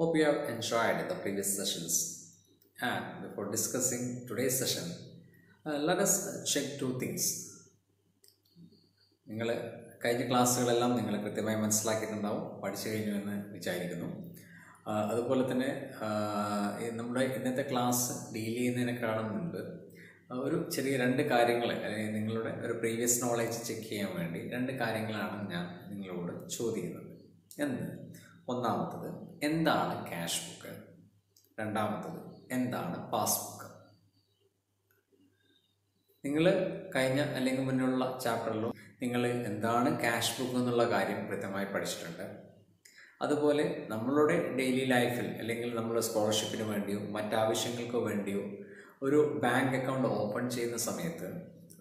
Hope you have enjoyed the previous sessions. And before discussing today's session, let us check two things. നിങ്ങൾ കഴിഞ്ഞ ക്ലാസ്സുകളെല്ലാം നിങ്ങൾ കൃത്യമായി മനസ്സിലാക്കിയിട്ടുണ്ടാവും, പഠിച്ചു കഴിഞ്ഞു എന്ന് വിചാരിക്കുന്നു. അതുപോലെ തന്നെ നമ്മുടെ ഇന്നത്തെ ക്ലാസ് ഡീൽ ചെയ്യുന്നതിനേക്കാളും മുൻപ് ഒരു ചെറിയ രണ്ട് കാര്യങ്ങൾ, അല്ലെങ്കിൽ നിങ്ങളുടെ ഒരു പ്രീവിയസ് നോളേജ് ചെക്ക് ചെയ്യാൻ വേണ്ടി രണ്ട് കാര്യങ്ങളാണ് ഞാൻ നിങ്ങളോട് ചോദിക്കുന്നത്. ഒന്നാമത്തത്, എന്താണ് ക്യാഷ് ബുക്ക്? രണ്ടാമത്തത്, എന്താണ് പാസ്ബുക്ക്? നിങ്ങൾ കഴിഞ്ഞ അല്ലെങ്കിൽ മുന്നുള്ള ചാപ്റ്ററിലും നിങ്ങൾ എന്താണ് ക്യാഷ് ബുക്ക് എന്നുള്ള കാര്യം കൃത്യമായി പഠിച്ചിട്ടുണ്ട്. അതുപോലെ നമ്മളുടെ ഡെയിലി ലൈഫിൽ അല്ലെങ്കിൽ നമ്മുടെ സ്കോളർഷിപ്പിന് വേണ്ടിയോ മറ്റാവശ്യങ്ങൾക്കോ വേണ്ടിയോ ഒരു ബാങ്ക് അക്കൗണ്ട് ഓപ്പൺ ചെയ്യുന്ന സമയത്ത്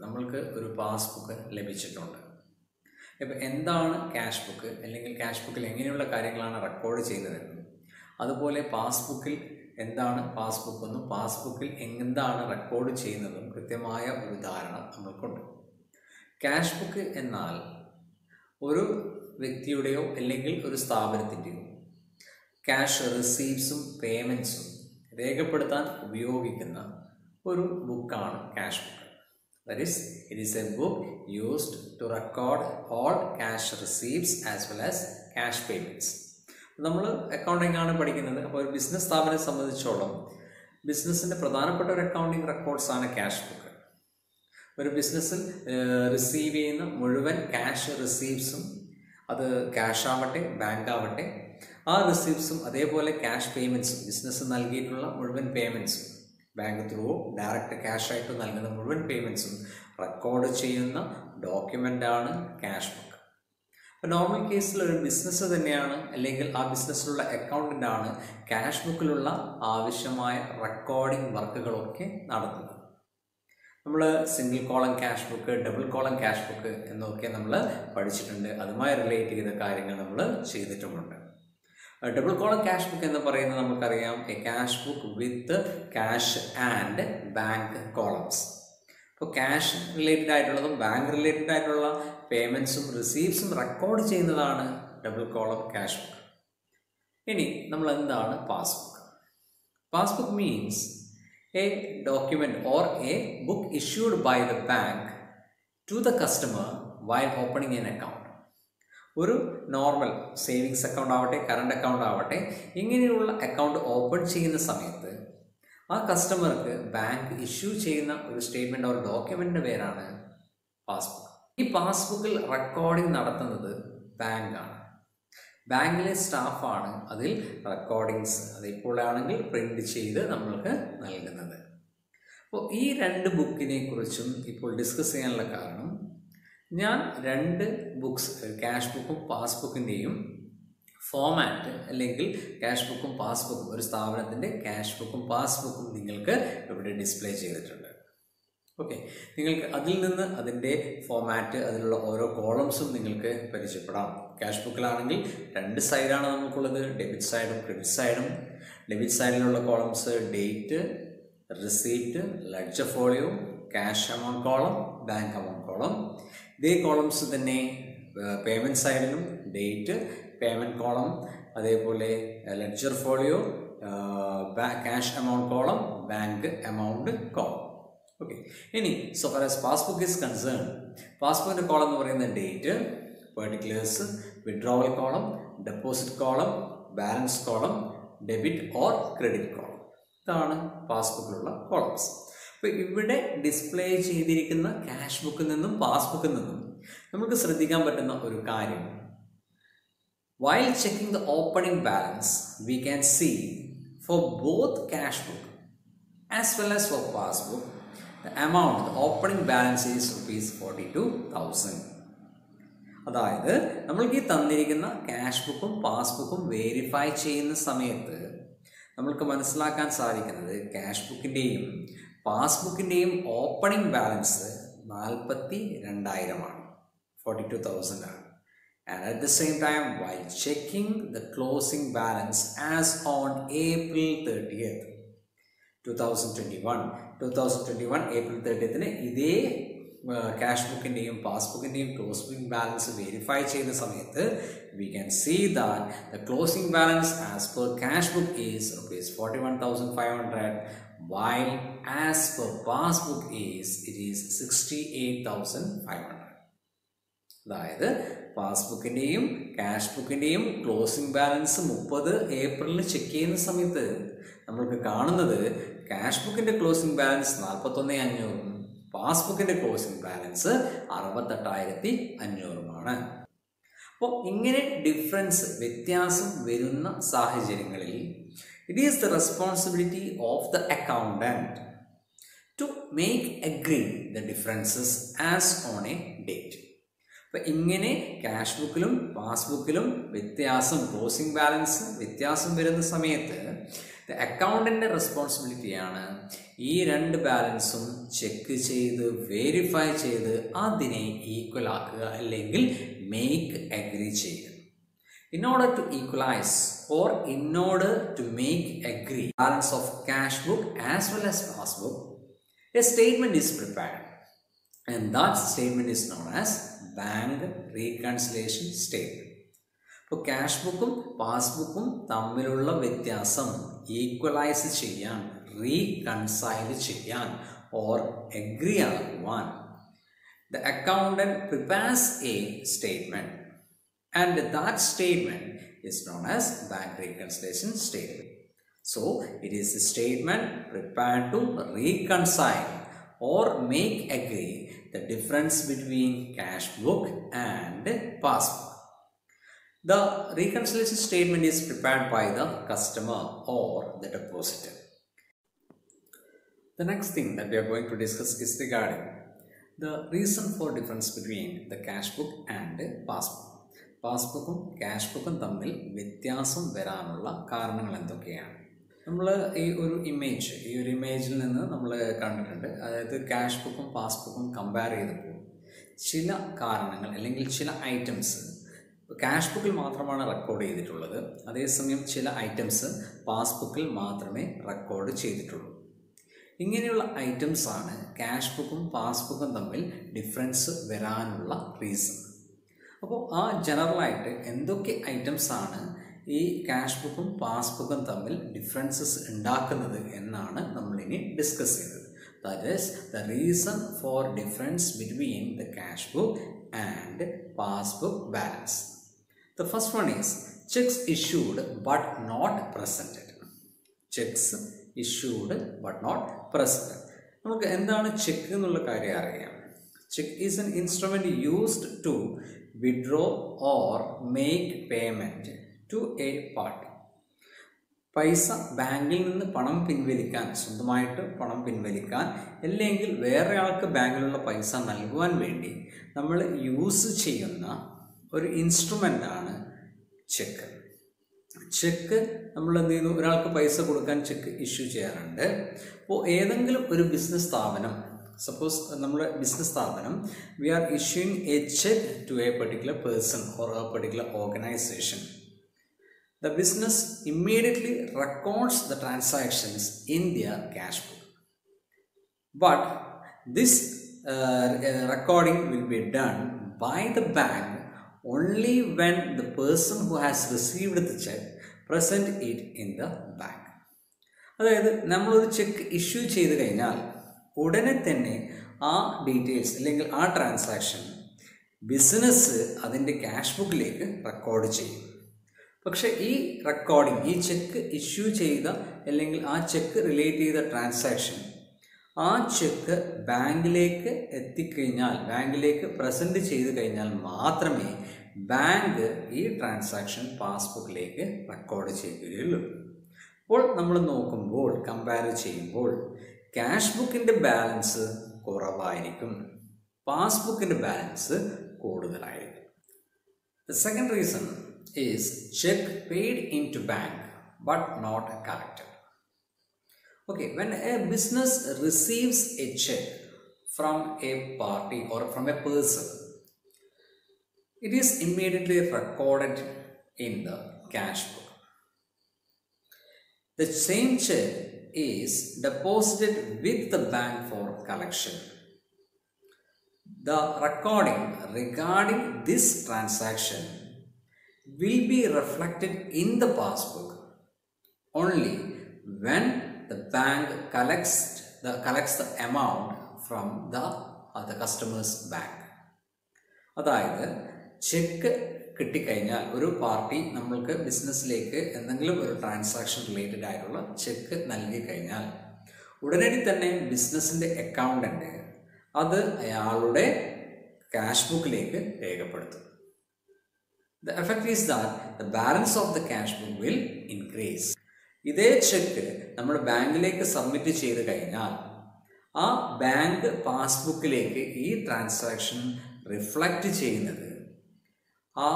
നമ്മൾക്ക് ഒരു പാസ്ബുക്ക് ലഭിച്ചിട്ടുണ്ട്. ഇപ്പം എന്താണ് ക്യാഷ് ബുക്ക്, അല്ലെങ്കിൽ ക്യാഷ് ബുക്കിൽ എങ്ങനെയുള്ള കാര്യങ്ങളാണ് റെക്കോർഡ് ചെയ്യുന്നതെന്നും, അതുപോലെ പാസ്ബുക്കിൽ എന്താണ് പാസ്ബുക്ക് എന്നും പാസ്ബുക്കിൽ എന്താണ് റെക്കോർഡ് ചെയ്യുന്നതും കൃത്യമായ ഒരു ധാരണ നമ്മൾക്കുണ്ട്. ക്യാഷ് ബുക്ക് എന്നാൽ ഒരു വ്യക്തിയുടെയോ അല്ലെങ്കിൽ ഒരു സ്ഥാപനത്തിൻ്റെയോ ക്യാഷ് റിസീപ്സും പേയ്മെൻറ്റ്സും രേഖപ്പെടുത്താൻ ഉപയോഗിക്കുന്ന ഒരു ബുക്കാണ് cash book. That is, it is a book used to record all cash receipts as well as cash payments. നമ്മൾ അക്കൗണ്ടിംഗ് ആണ് പഠിക്കുന്നത്. അപ്പോൾ ഒരു ബിസിനസ് സ്ഥാപനത്തെ സംബന്ധിച്ചോളം ബിസിനസ്സിൻ്റെ പ്രധാനപ്പെട്ട ഒരു അക്കൗണ്ടിങ് റെക്കോർഡ്സാണ് ക്യാഷ് ബുക്ക്. ഒരു ബിസിനസ്സിൽ റിസീവ് ചെയ്യുന്ന മുഴുവൻ ക്യാഷ് റിസീപ്സും, അത് ക്യാഷ് ആവട്ടെ ബാങ്ക് ആവട്ടെ, ആ റിസീപ്സും അതേപോലെ ക്യാഷ് പേയ്മെൻറ്റ്സും, ബിസിനസ് നൽകിയിട്ടുള്ള മുഴുവൻ പേയ്മെൻറ്റ്സും, ബാങ്ക് ത്രൂ ഡയറക്റ്റ് ക്യാഷ് ആയിട്ട് നൽകുന്ന മുഴുവൻ പേയ്മെൻറ്റ്സും റെക്കോർഡ് ചെയ്യുന്ന ഡോക്യുമെൻ്റാണ് ക്യാഷ് ബുക്ക്. അപ്പോൾ നോർമൽ കേസിൽ ഒരു ബിസിനസ് തന്നെയാണ്, അല്ലെങ്കിൽ ആ ബിസിനസ്സിലുള്ള അക്കൗണ്ടൻ്റാണ് ക്യാഷ് ബുക്കിലുള്ള ആവശ്യമായ റെക്കോർഡിംഗ് വർക്കുകളൊക്കെ നടത്തുന്നത്. നമ്മൾ single column cash book, double column cash book എന്നൊക്കെ നമ്മൾ പഠിച്ചിട്ടുണ്ട്. അതുമായി റിലേറ്റ് ചെയ്ത കാര്യങ്ങൾ നമ്മൾ ചെയ്തിട്ടുമുണ്ട്. ഡബിൾ കോളം ക്യാഷ് ബുക്ക് എന്ന് പറയുന്നത് നമുക്കറിയാം, a cash book with cash and bank columns. അപ്പോൾ ക്യാഷ് റിലേറ്റഡ് ആയിട്ടുള്ളതും ബാങ്ക് റിലേറ്റഡ് ആയിട്ടുള്ള പേയ്മെൻറ്റ്സും റിസീപ്സും റെക്കോർഡ് ചെയ്യുന്നതാണ് ഡബിൾ കോളം ക്യാഷ് ബുക്ക്. ഇനി നമ്മൾ എന്താണ് passbook? Passbook means a document or a book issued by the bank to the customer while opening N account. ഒരു നോർമൽ സേവിങ്സ് അക്കൗണ്ട് ആവട്ടെ, കറണ്ട് അക്കൗണ്ട് ആവട്ടെ, ഇങ്ങനെയുള്ള അക്കൗണ്ട് ഓപ്പൺ ചെയ്യുന്ന സമയത്ത് ആ കസ്റ്റമർക്ക് ബാങ്ക് ഇഷ്യൂ ചെയ്യുന്ന ഒരു സ്റ്റേറ്റ്മെൻറ്റ് ഓർ ഡോക്യുമെൻറ്റിൻ്റെ പേരാണ് പാസ്ബുക്ക്. ഈ പാസ്ബുക്കിൽ റെക്കോർഡിംഗ് നടത്തുന്നത് ബാങ്കാണ്. ബാങ്കിലെ സ്റ്റാഫാണ് അതിൽ റെക്കോർഡിങ്സ്, അതിപ്പോഴാണെങ്കിൽ പ്രിൻ്റ് ചെയ്ത് നമ്മൾക്ക് നൽകുന്നത്. അപ്പോൾ ഈ രണ്ട് ബുക്കിനെ കുറിച്ചും ഇപ്പോൾ ഡിസ്കസ് ചെയ്യാനുള്ള കാരണം, ഞാൻ രണ്ട് ബുക്സ്, ക്യാഷ് ബുക്കും പാസ്ബുക്കിൻ്റെയും ഫോമാറ്റ്, അല്ലെങ്കിൽ ക്യാഷ് ബുക്കും പാസ്ബുക്കും, ഒരു സ്ഥാപനത്തിൻ്റെ ക്യാഷ് ബുക്കും പാസ്ബുക്കും നിങ്ങൾക്ക് ഇവിടെ ഡിസ്പ്ലേ ചെയ്തിട്ടുണ്ട്. ഓക്കെ, നിങ്ങൾക്ക് അതിൽ നിന്ന് അതിൻ്റെ ഫോമാറ്റ്, അതിലുള്ള ഓരോ കോളംസും നിങ്ങൾക്ക് പരിചയപ്പെടാം. ക്യാഷ് ബുക്കിലാണെങ്കിൽ രണ്ട് സൈഡാണ് നമുക്കുള്ളത്, ഡെബിറ്റ് സൈഡും ക്രെഡിറ്റ് സൈഡും. ഡെബിറ്റ് സൈഡിലുള്ള columns date, receipt, ledger folio, cash amount column, bank amount column. ഇതേ കോളംസ് തന്നെ പേയ്മെൻറ്റ് സൈഡിലും ഡേറ്റ്, പേയ്മെൻറ്റ് കോളം, അതേപോലെ ledger folio, cash amount column, bank amount column. Okay, ഇനി so far as passbook is concern, പാസ്ബുക്കിൻ്റെ column എന്ന് പറയുന്നത് date, particulars, withdrawal column, deposit column, balance column, debit or credit column. ഇതാണ് പാസ്ബുക്കിലുള്ള columns. അപ്പോൾ ഇവിടെ display ചെയ്തിരിക്കുന്ന ക്യാഷ് ബുക്കിൽ നിന്നും പാസ്ബുക്കിൽ നിന്നും നമുക്ക് ശ്രദ്ധിക്കാൻ പറ്റുന്ന ഒരു കാര്യം, while checking the opening balance we can see for both cash book as well as for passbook the amount, the opening balance is ₹42,000. അതായത് നമ്മൾക്ക് ഈ തന്നിരിക്കുന്ന ക്യാഷ് ബുക്കും പാസ്ബുക്കും വെരിഫൈ ചെയ്യുന്ന സമയത്ത് നമ്മൾക്ക് മനസ്സിലാക്കാൻ സാധിക്കുന്നത് ക്യാഷ് ബുക്കിൻ്റെയും പാസ്ബുക്കിൻ്റെയും ഓപ്പണിംഗ് ബാലൻസ് 42,000 ആണ്, 42,000 ആണ്. And at the same time, while checking the closing balance as on April 30th, 2021 April 30th ഇതേ ക്യാഷ് ബുക്കിൻ്റെയും പാസ്ബുക്കിൻ്റെയും ക്ലോസിംഗ് ബാലൻസ് വെരിഫൈ ചെയ്യുന്ന സമയത്ത് we can see that the closing balance as per cash book is rupees 41,500, while as per passbook it is 68,500. അതായത് പാസ്ബുക്കിൻ്റെയും cash ബുക്കിൻ്റെയും closing balance 30 ഏപ്രിലിൽ check ചെയ്യുന്ന സമയത്ത് നമ്മൾക്ക് കാണുന്നത് ക്യാഷ് ബുക്കിൻ്റെ ക്ലോസിംഗ് ബാലൻസ് 41,500 പാസ്ബുക്കിൻ്റെ ക്ലോസിംഗ് ബാലൻസ് 68,500. അപ്പോൾ ഇങ്ങനെ ഡിഫറൻസ് വ്യത്യാസം വരുന്ന സാഹചര്യങ്ങളിൽ it is the responsibility of the accountant to make agree the differences as on a date. അപ്പം ഇങ്ങനെ ക്യാഷ് ബുക്കിലും പാസ്ബുക്കിലും വ്യത്യാസം, ക്ലോസിംഗ് ബാലൻസ് വ്യത്യാസം വരുന്ന സമയത്ത് അക്കൗണ്ടൻ്റെ റെസ്പോൺസിബിലിറ്റിയാണ് ഈ രണ്ട് ബാലൻസും ചെക്ക് ചെയ്ത് വെരിഫൈ ചെയ്ത് അതിനെ ഈക്വൽ ആക്കുക, അല്ലെങ്കിൽ മേക്ക് അഗ്രി ചെയ്യുക. In order to equalize or in order to make agree balance of cash book as well as passbook, a statement is prepared, and that statement is known as bank reconciliation statement. ഇപ്പോൾ cash ബുക്കും പാസ്ബുക്കും തമ്മിലുള്ള വ്യത്യാസം equalise ചെയ്യാൻ, reconcile ചെയ്യാൻ or agree ആകുവാൻ the accountant prepares a statement, and that statement is known as bank reconciliation statement. So it is a statement prepared to reconcile or make agree the difference between cash book and passbook. The reconciliation statement is prepared by the customer or the depositor. The next thing that we are going to discuss is regarding the reason for difference between the cash book and passbook. പാസ്ബുക്കും cash ബുക്കും തമ്മിൽ വ്യത്യാസം വരാനുള്ള കാരണങ്ങൾ എന്തൊക്കെയാണ്? നമ്മൾ ഈ ഒരു ഇമേജിൽ നിന്ന് നമ്മൾ കണ്ടിട്ടുണ്ട്. അതായത് ക്യാഷ് ബുക്കും പാസ്ബുക്കും കമ്പയർ ചെയ്തപ്പോൾ ചില കാരണങ്ങൾ അല്ലെങ്കിൽ ചില ഐറ്റംസ് ക്യാഷ് ബുക്കിൽ മാത്രമാണ് റെക്കോർഡ് ചെയ്തിട്ടുള്ളത്, അതേസമയം ചില ഐറ്റംസ് പാസ്ബുക്കിൽ മാത്രമേ റെക്കോർഡ് ചെയ്തിട്ടുള്ളൂ. ഇങ്ങനെയുള്ള ഐറ്റംസാണ് ക്യാഷ് ബുക്കും പാസ്ബുക്കും തമ്മിൽ ഡിഫറൻസ് വരാനുള്ള റീസൺ. അപ്പോൾ ആ ജനറലായിട്ട് എന്തൊക്കെ ഐറ്റംസാണ് ഈ ക്യാഷ് ബുക്കും പാസ്ബുക്കും തമ്മിൽ ഡിഫറൻസസ് ഉണ്ടാക്കുന്നത് എന്നാണ് നമ്മളിനി ഡിസ്കസ് ചെയ്തത്. That is the reason for difference between the cash book and passbook balance. The first one is cheques issued but not presented. Cheques issued but not presented. നമുക്ക് എന്താണ് ചെക്ക് എന്നുള്ള കാര്യം അറിയാം. Cheque is an instrument used to withdraw or make payment to a party. പൈസ ബാങ്കിൽ നിന്ന് പണം പിൻവലിക്കാൻ, സ്വന്തമായിട്ട് പണം പിൻവലിക്കാൻ, അല്ലെങ്കിൽ വേറെ ആൾക്ക് ബാങ്കിലുള്ള പൈസ നൽകുവാൻ വേണ്ടി നമ്മൾ യൂസ് ചെയ്യുന്ന ഒരു ഇൻസ്ട്രുമെൻ്റാണ് ചെക്ക്. ചെക്ക് നമ്മൾ എന്ത് ചെയ്യുന്നു, ഒരാൾക്ക് പൈസ കൊടുക്കാൻ ചെക്ക് ഇഷ്യൂ ചെയ്യാറുണ്ട്. അപ്പോൾ ഏതെങ്കിലും ഒരു ബിസിനസ് സ്ഥാപനം, സപ്പോസ് നമ്മുടെ ബിസിനസ് സ്ഥാപനം we are issuing a cheque to a particular person or a particular organisation. The business immediately records the transactions in their cash book. But this recording will be done by the bank only when the person who has received the check present it in the bank. അതായത് നമ്മളൊരു cheque issue ചെയ്ത് കഴിഞ്ഞാൽ ഉടനെ തന്നെ ആ details അല്ലെങ്കിൽ ആ transaction business അതിൻ്റെ ക്യാഷ് ബുക്കിലേക്ക് റെക്കോർഡ് ചെയ്യും. പക്ഷേ ഈ റെക്കോർഡിംഗ്, ഈ ചെക്ക് ഇഷ്യൂ ചെയ്ത അല്ലെങ്കിൽ ആ ചെക്ക് റിലേറ്റ് ചെയ്ത ട്രാൻസാക്ഷൻ, ആ ചെക്ക് ബാങ്കിലേക്ക് എത്തിക്കഴിഞ്ഞാൽ, ബാങ്കിലേക്ക് പ്രസൻറ്റ് ചെയ്ത് കഴിഞ്ഞാൽ മാത്രമേ ബാങ്ക് ഈ ട്രാൻസാക്ഷൻ പാസ്ബുക്കിലേക്ക് റെക്കോർഡ് ചെയ്യുകയുള്ളൂ. അപ്പോൾ നമ്മൾ നോക്കുമ്പോൾ, കമ്പയർ ചെയ്യുമ്പോൾ ക്യാഷ് ബുക്കിൻ്റെ ബാലൻസ് കുറവായിരിക്കും, പാസ്ബുക്കിൻ്റെ ബാലൻസ് കൂടുതലായിരിക്കും. The second reason is check paid into bank but not collected. Okay, when a business receives a check from a party or from a person, it is immediately recorded in the cash book. The same check is deposited with the bank for collection. The recording regarding this transaction will be reflected in the passbook only when the bank collects the amount from the customer's bank. അതായത് check കിട്ടിക്കഴിഞ്ഞാൽ ഒരു party നമ്മൾക്ക് ബിസിനസ്സിലേക്ക് എന്തെങ്കിലും ഒരു transaction related ആയിട്ടുള്ള check നൽകി കഴിഞ്ഞാൽ ഉടനടി തന്നെ ബിസിനസ്സിൻ്റെ അക്കൗണ്ടൻ്റ് അത് അയാളുടെ ക്യാഷ് ബുക്കിലേക്ക് രേഖപ്പെടുത്തും. The effect is that the balance of the cash book will increase. ഇതേ ചെക്ക് നമ്മൾ ബാങ്കിലേക്ക് സബ്മിറ്റ് ചെയ്ത് കഴിഞ്ഞാൽ ആ ബാങ്ക് പാസ്ബുക്കിലേക്ക് ഈ ട്രാൻസാക്ഷൻ റിഫ്ലക്റ്റ് ചെയ്യുന്നത് ആ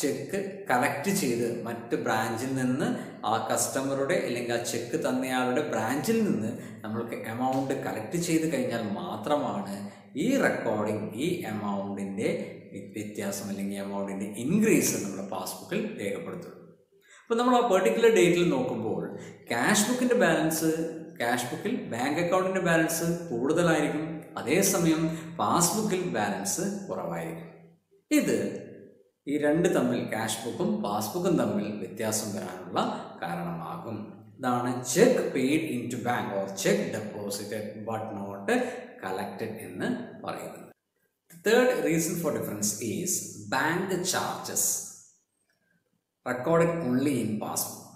ചെക്ക് കളക്ട് ചെയ്ത് മറ്റ് ബ്രാഞ്ചിൽ നിന്ന് ആ കസ്റ്റമറുടെ അല്ലെങ്കിൽ ആ ചെക്ക് തന്നയാളുടെ ബ്രാഞ്ചിൽ നിന്ന് നമ്മൾക്ക് എമൗണ്ട് കളക്ട് ചെയ്ത് കഴിഞ്ഞാൽ മാത്രമാണ് ഈ റെക്കോർഡിംഗ് ഈ എമൗണ്ടിൻ്റെ വ്യത്യാസം അല്ലെങ്കിൽ എമൗണ്ടിൻ്റെ ഇൻക്രീസ് നമ്മുടെ പാസ്ബുക്കിൽ രേഖപ്പെടുത്തുള്ളൂ. അപ്പോൾ നമ്മൾ ആ പെർട്ടിക്കുലർ ഡേറ്റിൽ നോക്കുമ്പോൾ ക്യാഷ് ബുക്കിൻ്റെ ബാലൻസ് ക്യാഷ് ബുക്കിൽ ബാങ്ക് അക്കൗണ്ടിൻ്റെ ബാലൻസ് കൂടുതലായിരിക്കും, അതേസമയം പാസ്ബുക്കിൽ ബാലൻസ് കുറവായിരിക്കും. ഇത് ഈ രണ്ട് തമ്മിൽ ക്യാഷ് ബുക്കും പാസ്ബുക്കും തമ്മിൽ വ്യത്യാസം വരാനുള്ള കാരണമാകും. ഇതാണ് cheque paid in to bank or cheque deposited but not collected എന്ന് പറയുന്നത്. Third reason for difference is bank charges recorded only in passbook.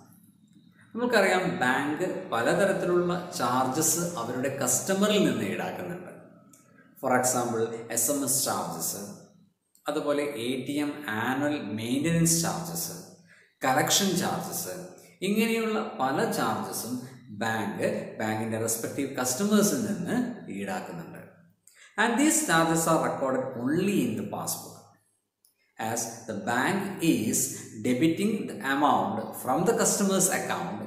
നമുക്കറിയാം ബാങ്ക് പലതരത്തിലുള്ള ചാർജസ് അവരുടെ കസ്റ്റമറിൽ നിന്ന് ഈടാക്കുന്നുണ്ട്. ഫോർ എക്സാമ്പിൾ SMS ചാർജസ്, അതുപോലെ ATM annual maintenance charges, collection charges, ഇങ്ങനെയുള്ള പല ചാർജസും ബാങ്കിൻ്റെ റെസ്പെക്റ്റീവ് കസ്റ്റമേഴ്സിൽ നിന്ന് ഈടാക്കുന്നുണ്ട്. And these charges are recorded only in the passbook. As the bank is debiting the amount from the customer's account,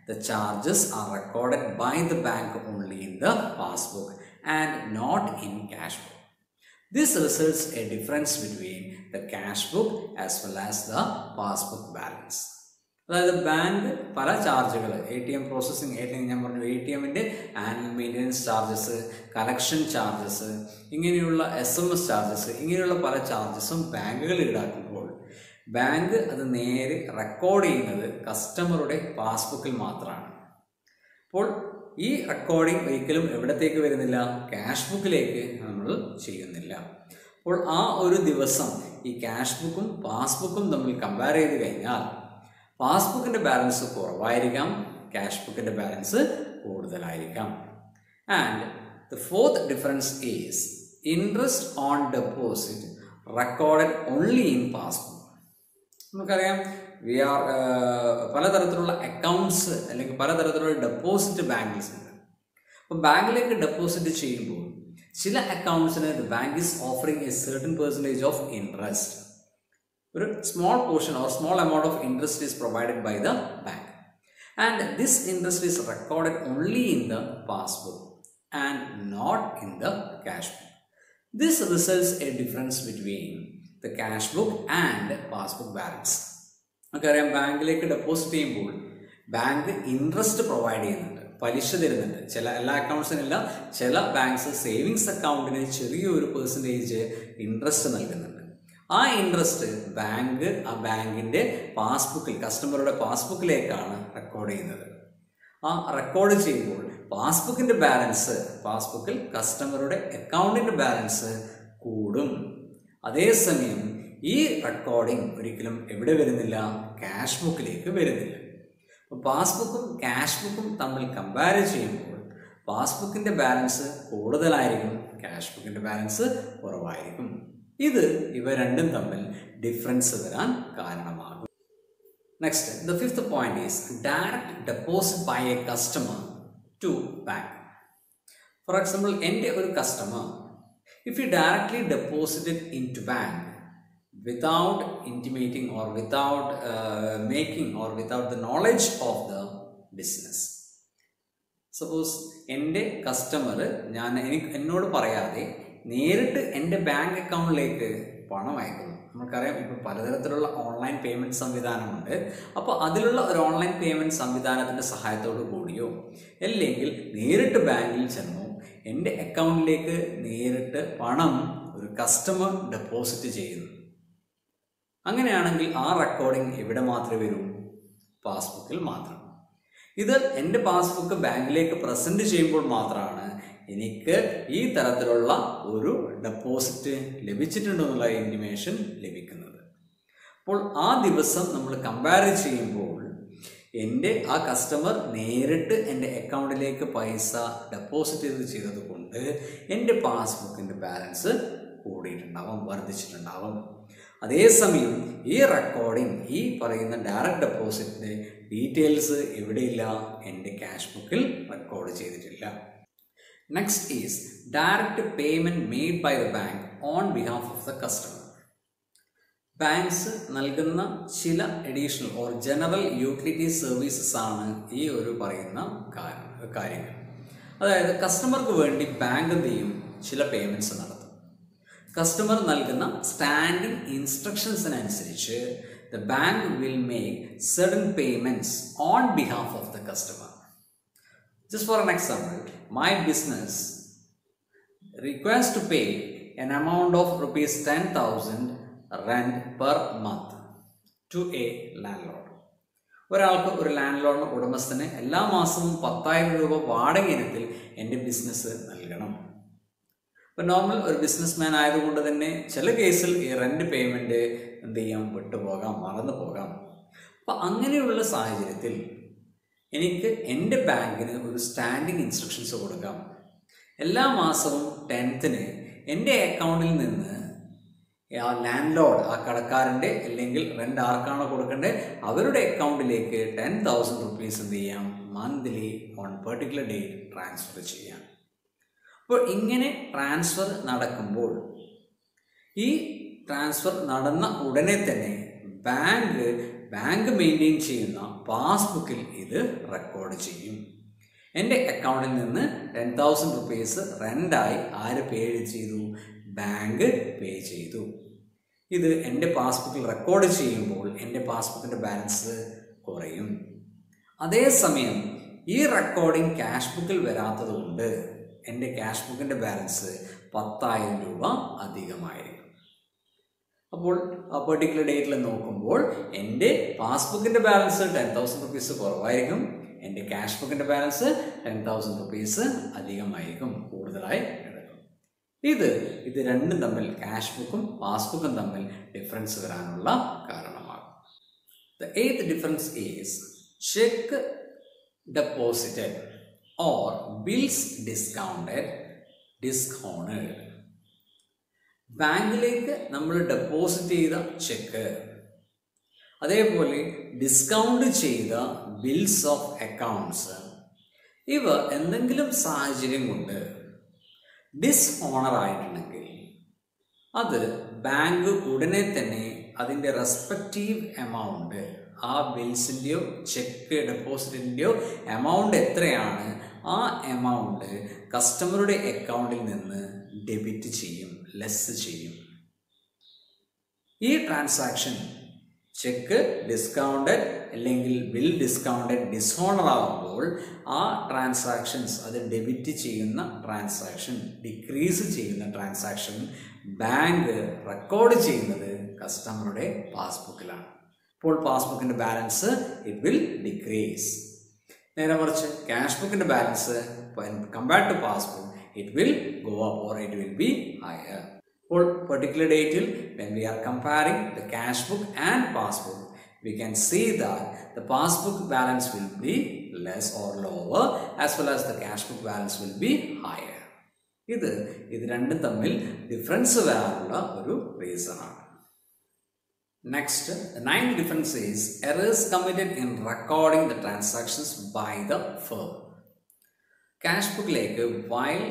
the charges are recorded by the bank only in the passbook and not in cash book. This results a difference between the cash book as well as the passbook balance. അതായത് bank പല ചാർജുകൾ ATM processing, ഞാൻ പറഞ്ഞു ATMൻ്റെ annual maintenance charges, collection charges, ഇങ്ങനെയുള്ള SMS charges, ഇങ്ങനെയുള്ള പല ചാർജസും ബാങ്കുകൾ ഈടാക്കുമ്പോൾ ബാങ്ക് അത് നേരെ റെക്കോർഡ് ചെയ്യുന്നത് കസ്റ്റമറുടെ പാസ്ബുക്കിൽ മാത്രമാണ്. അപ്പോൾ ഈ റെക്കോർഡിംഗ് ഒരിക്കലും എവിടത്തേക്ക് വരുന്നില്ല, ക്യാഷ് ബുക്കിലേക്ക് നമ്മൾ ചെയ്യുന്നില്ല. അപ്പോൾ ആ ഒരു ദിവസം ഈ ക്യാഷ് ബുക്കും പാസ്ബുക്കും തമ്മിൽ കമ്പയർ ചെയ്ത് കഴിഞ്ഞാൽ പാസ്ബുക്കിൻ്റെ ബാലൻസ് കുറവായിരിക്കാം, ക്യാഷ് ബുക്കിൻ്റെ ബാലൻസ് കൂടുതലായിരിക്കാം. And the fourth difference is interest on deposit recorded only in passbook. നമുക്കറിയാം പലതരത്തിലുള്ള അക്കൗണ്ട്സ് അല്ലെങ്കിൽ പലതരത്തിലുള്ള ഡെപ്പോസിറ്റ് ബാങ്കിൽസ് ഉണ്ട്. അപ്പോൾ ബാങ്കിലേക്ക് ഡെപ്പോസിറ്റ് ചെയ്യുമ്പോൾ ചില അക്കൗണ്ട്സിന് the bank is offering a certain percentage of interest. ഒരു small portion or small amount of interest is provided by the bank, and this interest is recorded only in the passbook and not in the cash book. This results a difference between the cash book and passbook balance. നമുക്കറിയാം ബാങ്കിലേക്ക് deposit ചെയ്യുമ്പോൾ bank interest provide ചെയ്യുന്നുണ്ട്, പലിശ തരുന്നുണ്ട്. എല്ലാ അക്കൗണ്ട്സിനില്ല, ചില banks savings അക്കൗണ്ടിന് ചെറിയൊരു percentage interest നൽകുന്നുണ്ട്. ആ ഇൻട്രസ്റ്റ് ബാങ്ക് ആ ബാങ്കിൻ്റെ പാസ്ബുക്കിൽ കസ്റ്റമറുടെ പാസ്ബുക്കിലേക്കാണ് റെക്കോർഡ് ചെയ്യുന്നത്. ആ റെക്കോർഡ് ചെയ്യുമ്പോൾ പാസ്ബുക്കിൻ്റെ ബാലൻസ് പാസ്ബുക്കിൽ കസ്റ്റമറുടെ അക്കൗണ്ടിൻ്റെ ബാലൻസ് കൂടും. അതേസമയം ഈ റെക്കോർഡിംഗ് ഒരിക്കലും എവിടെ വരുന്നില്ല, ക്യാഷ് ബുക്കിലേക്ക് വരുന്നില്ല. അപ്പോൾ പാസ്ബുക്കും ക്യാഷ് ബുക്കും തമ്മിൽ കമ്പയർ ചെയ്യുമ്പോൾ പാസ്ബുക്കിൻ്റെ ബാലൻസ് കൂടുതലായിരിക്കും, ക്യാഷ് ബുക്കിൻ്റെ ബാലൻസ് കുറവായിരിക്കും. ഇത് ഇവ രണ്ടും തമ്മിൽ ഡിഫറൻസ് വരാൻ കാരണമാകും. Next, the fifth point is direct deposit by a customer to bank. For example, എൻ്റെ ഒരു customer if you directly deposited in to bank without intimating or without making or without the knowledge of the business. Suppose എൻ്റെ customer എന്നോട് പറയാതെ നേരിട്ട് എൻ്റെ bank അക്കൗണ്ടിലേക്ക് പണം അയക്കുന്നു. നമുക്കറിയാം ഇപ്പോൾ പലതരത്തിലുള്ള ഓൺലൈൻ പേയ്മെൻറ്റ് സംവിധാനമുണ്ട്. അപ്പോൾ അതിലുള്ള ഒരു ഓൺലൈൻ പേയ്മെൻറ്റ് സംവിധാനത്തിൻ്റെ സഹായത്തോടു കൂടിയോ അല്ലെങ്കിൽ നേരിട്ട് ബാങ്കിൽ ചെന്നോ എൻ്റെ അക്കൗണ്ടിലേക്ക് നേരിട്ട് പണം ഒരു കസ്റ്റമർ ഡെപ്പോസിറ്റ് ചെയ്യുന്നു. അങ്ങനെയാണെങ്കിൽ ആ റെക്കോർഡിംഗ് എവിടെ മാത്രമേ വരൂ? പാസ്ബുക്കിൽ മാത്രം. ഇത് എൻ്റെ പാസ്ബുക്ക് ബാങ്കിലേക്ക് പ്രസൻറ്റ് ചെയ്യുമ്പോൾ മാത്രമാണ് എനിക്ക് ഈ തരത്തിലുള്ള ഒരു ഡെപ്പോസിറ്റ് ലഭിച്ചിട്ടുണ്ടെന്നുള്ള ഇൻറ്റിമേഷൻ ലഭിക്കുന്നത്. അപ്പോൾ ആ ദിവസം നമ്മൾ കമ്പയർ ചെയ്യുമ്പോൾ എൻ്റെ ആ കസ്റ്റമർ നേരിട്ട് എൻ്റെ അക്കൗണ്ടിലേക്ക് പൈസ ഡെപ്പോസിറ്റ് ചെയ്തത് കൊണ്ട് എൻ്റെ പാസ്ബുക്കിൻ്റെ ബാലൻസ് കൂടിയിട്ടുണ്ടാവും, വർദ്ധിച്ചിട്ടുണ്ടാവും. അതേസമയം ഈ റെക്കോർഡിംഗ്, ഈ പറയുന്ന ഡയറക്റ്റ് ഡെപ്പോസിറ്റിൻ്റെ ഡീറ്റെയിൽസ് എവിടെയില്ല? എൻ്റെ ക്യാഷ് ബുക്കിൽ റെക്കോർഡ് ചെയ്തിട്ടില്ല. Next is direct payment made by the bank on behalf of the customer. Banks നൽകുന്ന ചില additional or general utility services ആണ് ഈ ഒരു പറയുന്ന കാര്യങ്ങൾ. അതായത് കസ്റ്റമർക്ക് വേണ്ടി ബാങ്ക് എന്ത് ചെയ്യും? ചില പേയ്മെൻറ്റ്സ് നടത്തും. കസ്റ്റമർ നൽകുന്ന സ്റ്റാൻഡിംഗ് ഇൻസ്ട്രക്ഷൻസിനനുസരിച്ച് the bank will make certain payments on behalf of the customer. Just for an example, my business requires to pay an amount of rupees 10,000 rent per month to a landlord. ഒരാൾക്ക്, ഒരു land load ഉടമസ്ഥന് എല്ലാ മാസവും 10,000 രൂപ വാടക ഇനത്തിൽ എൻ്റെ business നൽകണം. ഇപ്പോൾ നോർമൽ ഒരു ബിസിനസ് മാൻ ആയതുകൊണ്ട് തന്നെ ചില കേസിൽ ഈ റെൻറ്റ് പേയ്മെൻറ്റ് എന്ത് ചെയ്യാം? വിട്ടുപോകാം, മറന്നു പോകാം. അപ്പോൾ അങ്ങനെയുള്ള സാഹചര്യത്തിൽ എനിക്ക് എൻ്റെ ബാങ്കിന് ഒരു സ്റ്റാൻഡിംഗ് ഇൻസ്ട്രക്ഷൻസ് കൊടുക്കാം. എല്ലാ മാസവും 10th എൻ്റെ അക്കൗണ്ടിൽ നിന്ന് ആ ലാൻഡ് ലോഡ്, ആ കടക്കാരൻ്റെ അല്ലെങ്കിൽ റെൻ്റ് ആർക്കാണോ കൊടുക്കേണ്ടത് അവരുടെ അക്കൗണ്ടിലേക്ക് 10,000 റുപ്പീസ് എന്ത് ചെയ്യാം? Monthly on particular date transfer ചെയ്യാം. അപ്പോൾ ഇങ്ങനെ ട്രാൻസ്ഫർ നടക്കുമ്പോൾ ഈ ട്രാൻസ്ഫർ നടന്ന ഉടനെ തന്നെ ബാങ്ക് മെയിൻറ്റെയിൻ ചെയ്യുന്ന പാസ്ബുക്കിൽ ഇത് റെക്കോർഡ് ചെയ്യും. എൻ്റെ അക്കൗണ്ടിൽ നിന്ന് 10,000 റുപ്പീസ് റെൻ്റായി ആര് പേ ചെയ്തു? ബാങ്ക് പേ ചെയ്തു. ഇത് എൻ്റെ പാസ്ബുക്കിൽ റെക്കോർഡ് ചെയ്യുമ്പോൾ എൻ്റെ പാസ്ബുക്കിൻ്റെ ബാലൻസ് കുറയും. അതേസമയം ഈ റെക്കോർഡിംഗ് ക്യാഷ് ബുക്കിൽ വരാത്തത് കൊണ്ട് എൻ്റെ ക്യാഷ് ബുക്കിൻ്റെ ബാലൻസ് 10,000 രൂപ അധികമായിരിക്കും. അപ്പോൾ ആ പെർട്ടിക്കുലർ ഡേറ്റിൽ നോക്കുമ്പോൾ എൻ്റെ പാസ്ബുക്കിൻ്റെ ബാലൻസ് 10,000 റുപ്പീസ് കുറവായിരിക്കും, എൻ്റെ ക്യാഷ് ബുക്കിൻ്റെ ബാലൻസ് 10,000 റുപ്പീസ് അധികമായിരിക്കും, കൂടുതലായി കിടക്കും. ഇത് രണ്ടും തമ്മിൽ, ക്യാഷ് ബുക്കും പാസ്ബുക്കും തമ്മിൽ ഡിഫറൻസ് വരാനുള്ള കാരണമാകും. The eighth difference is check deposited or bills discounted, dishonored. ബാങ്കിലേക്ക് നമ്മൾ ഡെപ്പോസിറ്റ് ചെയ്ത ചെക്ക്, അതേപോലെ ഡിസ്കൗണ്ട് ചെയ്ത ബിൽസ് ഓഫ് അക്കൗണ്ട്സ്, ഇവ എന്തെങ്കിലും സാഹചര്യം കൊണ്ട് ഡിസ്ഓണർ ആയിട്ടുണ്ടെങ്കിൽ അത് ബാങ്ക് ഉടനെ തന്നെ അതിൻ്റെ റെസ്പെക്റ്റീവ് എമൗണ്ട്, ആ ബിൽസിൻ്റെയോ ചെക്ക് ഡെപ്പോസിറ്റിൻ്റെയോ എമൗണ്ട് എത്രയാണ്, ആ എമൗണ്ട് കസ്റ്റമറുടെ അക്കൗണ്ടിൽ നിന്ന് ഡെബിറ്റ് ചെയ്യും, ലെസ് ചെയ്യും. ഈ ട്രാൻസാക്ഷൻ ചെക്ക് ഡിസ്കൗണ്ടഡ് അല്ലെങ്കിൽ ബിൽ ഡിസ്കൗണ്ടഡ് ഡിസ്ഓണർ ആകുമ്പോൾ ആ ട്രാൻസാക്ഷൻസ്, അത് ഡെബിറ്റ് ചെയ്യുന്ന ട്രാൻസാക്ഷൻ, ഡിക്രീസ് ചെയ്യുന്ന ട്രാൻസാക്ഷൻ ബാങ്ക് റെക്കോർഡ് ചെയ്യുന്നത് കസ്റ്റമറുടെ പാസ്ബുക്കിലാണ്. അപ്പോൾ പാസ്ബുക്കിൻ്റെ ബാലൻസ് ഇറ്റ് വിൽ ഡിക്രീസ്. നേരെ മറിച്ച് ക്യാഷ് ബുക്കിൻ്റെ balance compared to passbook it will go up or it will be higher. For particular date, when we are comparing the cash book and passbook, we can see that the passbook balance will be less or lower as well as the cash book balance will be higher. ഇത് രണ്ടും തമ്മിൽ difference വരാനുള്ള ഒരു reason ആണ്. Next, the ninth difference is errors committed in recording the transactions by the firm. Cash book like while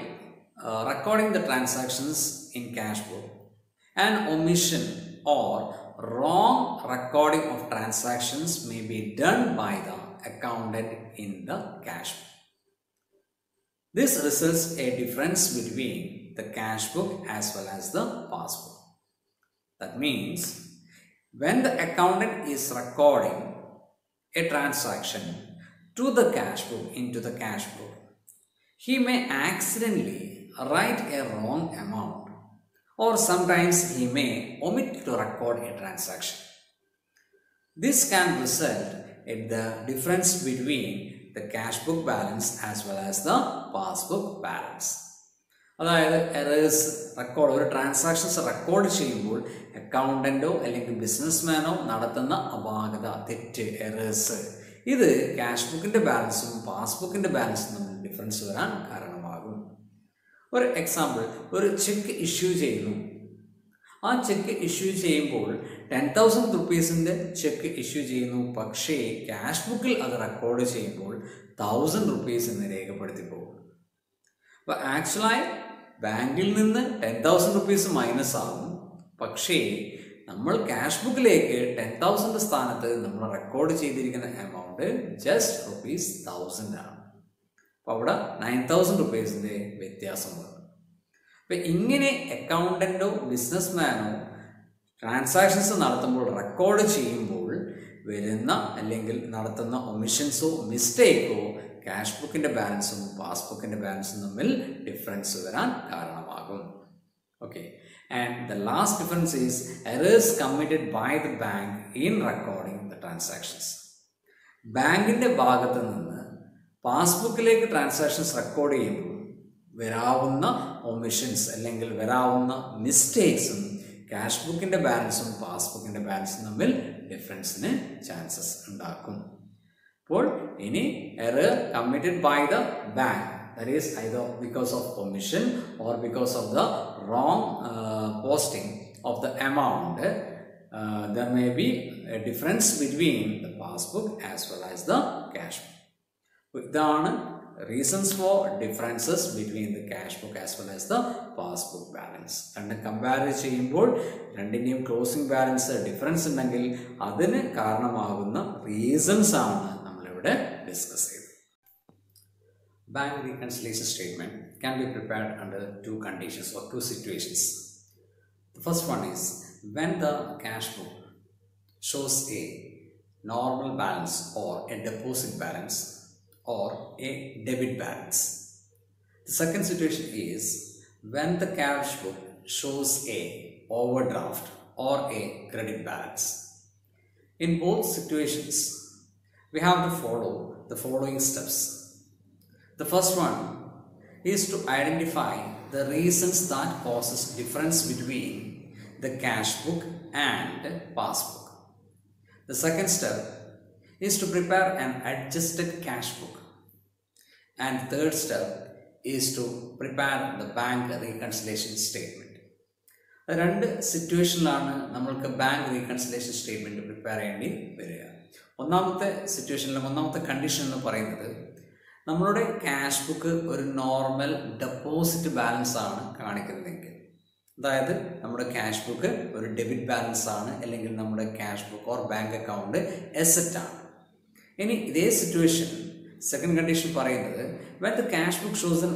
recording the transactions in cash book, an omission or wrong recording of transactions may be done by the accountant in the cash book. This results a difference between the cash book as well as the passbook. That means when the accountant is recording a transaction to the cash book into the cash book, he may accidentally write a wrong amount or sometimes he may omit to record a transaction. This can result in the difference between the cash book balance as well as the passbook balance. അതായത് errors record, ഒരു transactions record ചെയ്യുമ്പോൾ അക്കൗണ്ടൻറ്റോ അല്ലെങ്കിൽ ബിസിനസ്മാനോ നടത്തുന്ന അപാകത, തെറ്റ്, errors, ഇത് cash ബുക്കിൻ്റെ ബാലൻസും പാസ്ബുക്കിൻ്റെ ബാലൻസും തമ്മിൽ ഡിഫറൻസ് വരാൻ കാരണമാകും. ഒരു എക്സാമ്പിൾ, ഒരു ചെക്ക് ഇഷ്യൂ ചെയ്യുന്നു. ആ ചെക്ക് ഇഷ്യൂ ചെയ്യുമ്പോൾ 10,000 റുപ്പീസിൻ്റെ ചെക്ക് ഇഷ്യൂ ചെയ്യുന്നു. പക്ഷേ ക്യാഷ് ബുക്കിൽ അത് റെക്കോർഡ് ചെയ്യുമ്പോൾ 1,000 റുപ്പീസ് എന്ന് രേഖപ്പെടുത്തി പോകും. അപ്പോൾ ആക്ച്വലായി ബാങ്കിൽ നിന്ന് 10,000 റുപ്പീസ് മൈനസ് ആകും. പക്ഷേ നമ്മൾ ക്യാഷ് ബുക്കിലേക്ക് 10,000 സ്ഥാനത്ത് നമ്മൾ റെക്കോർഡ് ചെയ്തിരിക്കുന്ന എമൗണ്ട് ജസ്റ്റ് ₹1,000 ആണ്. അപ്പോൾ അവിടെ 9,000 റുപ്പീസിൻ്റെ വ്യത്യാസമുണ്ട്. അപ്പം ഇങ്ങനെ അക്കൗണ്ടൻറ്റോ ബിസിനസ്മാനോ ട്രാൻസാക്ഷൻസ് നടത്തുമ്പോൾ റെക്കോർഡ് ചെയ്യുമ്പോൾ വരുന്ന അല്ലെങ്കിൽ നടത്തുന്ന ഒമിഷൻസോ മിസ്റ്റേക്കോ ക്യാഷ് ബുക്കിൻ്റെ ബാലൻസും പാസ്ബുക്കിൻ്റെ ബാലൻസും തമ്മിൽ ഡിഫറൻസ് വരാൻ കാരണമാകും. Okay, and the last difference is errors committed by the bank in recording the transactions. ബാങ്കിൻ്റെ ഭാഗത്ത് നിന്ന് പാസ്ബുക്കിലേക്ക് ട്രാൻസാക്ഷൻസ് റെക്കോർഡ് ചെയ്യുമ്പോൾ വരാവുന്ന ഒമിഷൻസ് അല്ലെങ്കിൽ വരാവുന്ന മിസ്റ്റേക്സും ക്യാഷ് ബുക്കിൻ്റെ ബാലൻസും പാസ്ബുക്കിൻ്റെ ബാലൻസും തമ്മിൽ ഡിഫറൻസിന് ചാൻസസ് ഉണ്ടാക്കും. അപ്പോൾ ഇനി error committed by the bank, that is either because of omission or because of the wrong posting of the amount, there may be a difference between the passbook as well as the cash book. ഇതാണ് reasons for differences between the cash book as well as the passbook balance. രണ്ടും compare ചെയ്യുമ്പോൾ രണ്ടിൻ്റെയും closing balance difference ഉണ്ടെങ്കിൽ അതിന് കാരണമാകുന്ന reasons ആണ് നമ്മളിവിടെ discuss ചെയ്തത്. Bank reconciliation statement can be prepared under two conditions or two situations. The first one is when the cash book shows a normal balance or a deposit balance or a debit balance. The second situation is when the cash book shows a overdraft or a credit balance. In both situations, we have to follow the following steps. The first one is to identify the reasons that causes difference between the cash book and passbook. The second step is to prepare an adjusted cash book. And the third step is to prepare the bank reconciliation statement. രണ്ട് സിറ്റുവേഷനിലാണ് നമ്മൾക്ക് bank reconciliation statement prepare ചെയ്യേണ്ടി വരിക. ഒന്നാമത്തെ സിറ്റുവേഷനിൽ ഒന്നാമത്തെ condition എന്ന് പറയുന്നത് നമ്മളുടെ ക്യാഷ് ബുക്ക് ഒരു നോർമൽ ഡെപ്പോസിറ്റ് ബാലൻസ് ആണ് കാണിക്കുന്നതെങ്കിൽ, അതായത് നമ്മുടെ ക്യാഷ് ബുക്ക് ഒരു ഡെബിറ്റ് ബാലൻസ് ആണ് അല്ലെങ്കിൽ നമ്മുടെ cash book or bank account asset ആണ്. ഇനി ഇതേ സിറ്റുവേഷൻ സെക്കൻഡ് കണ്ടീഷൻ പറയുന്നത് when the cash book shows an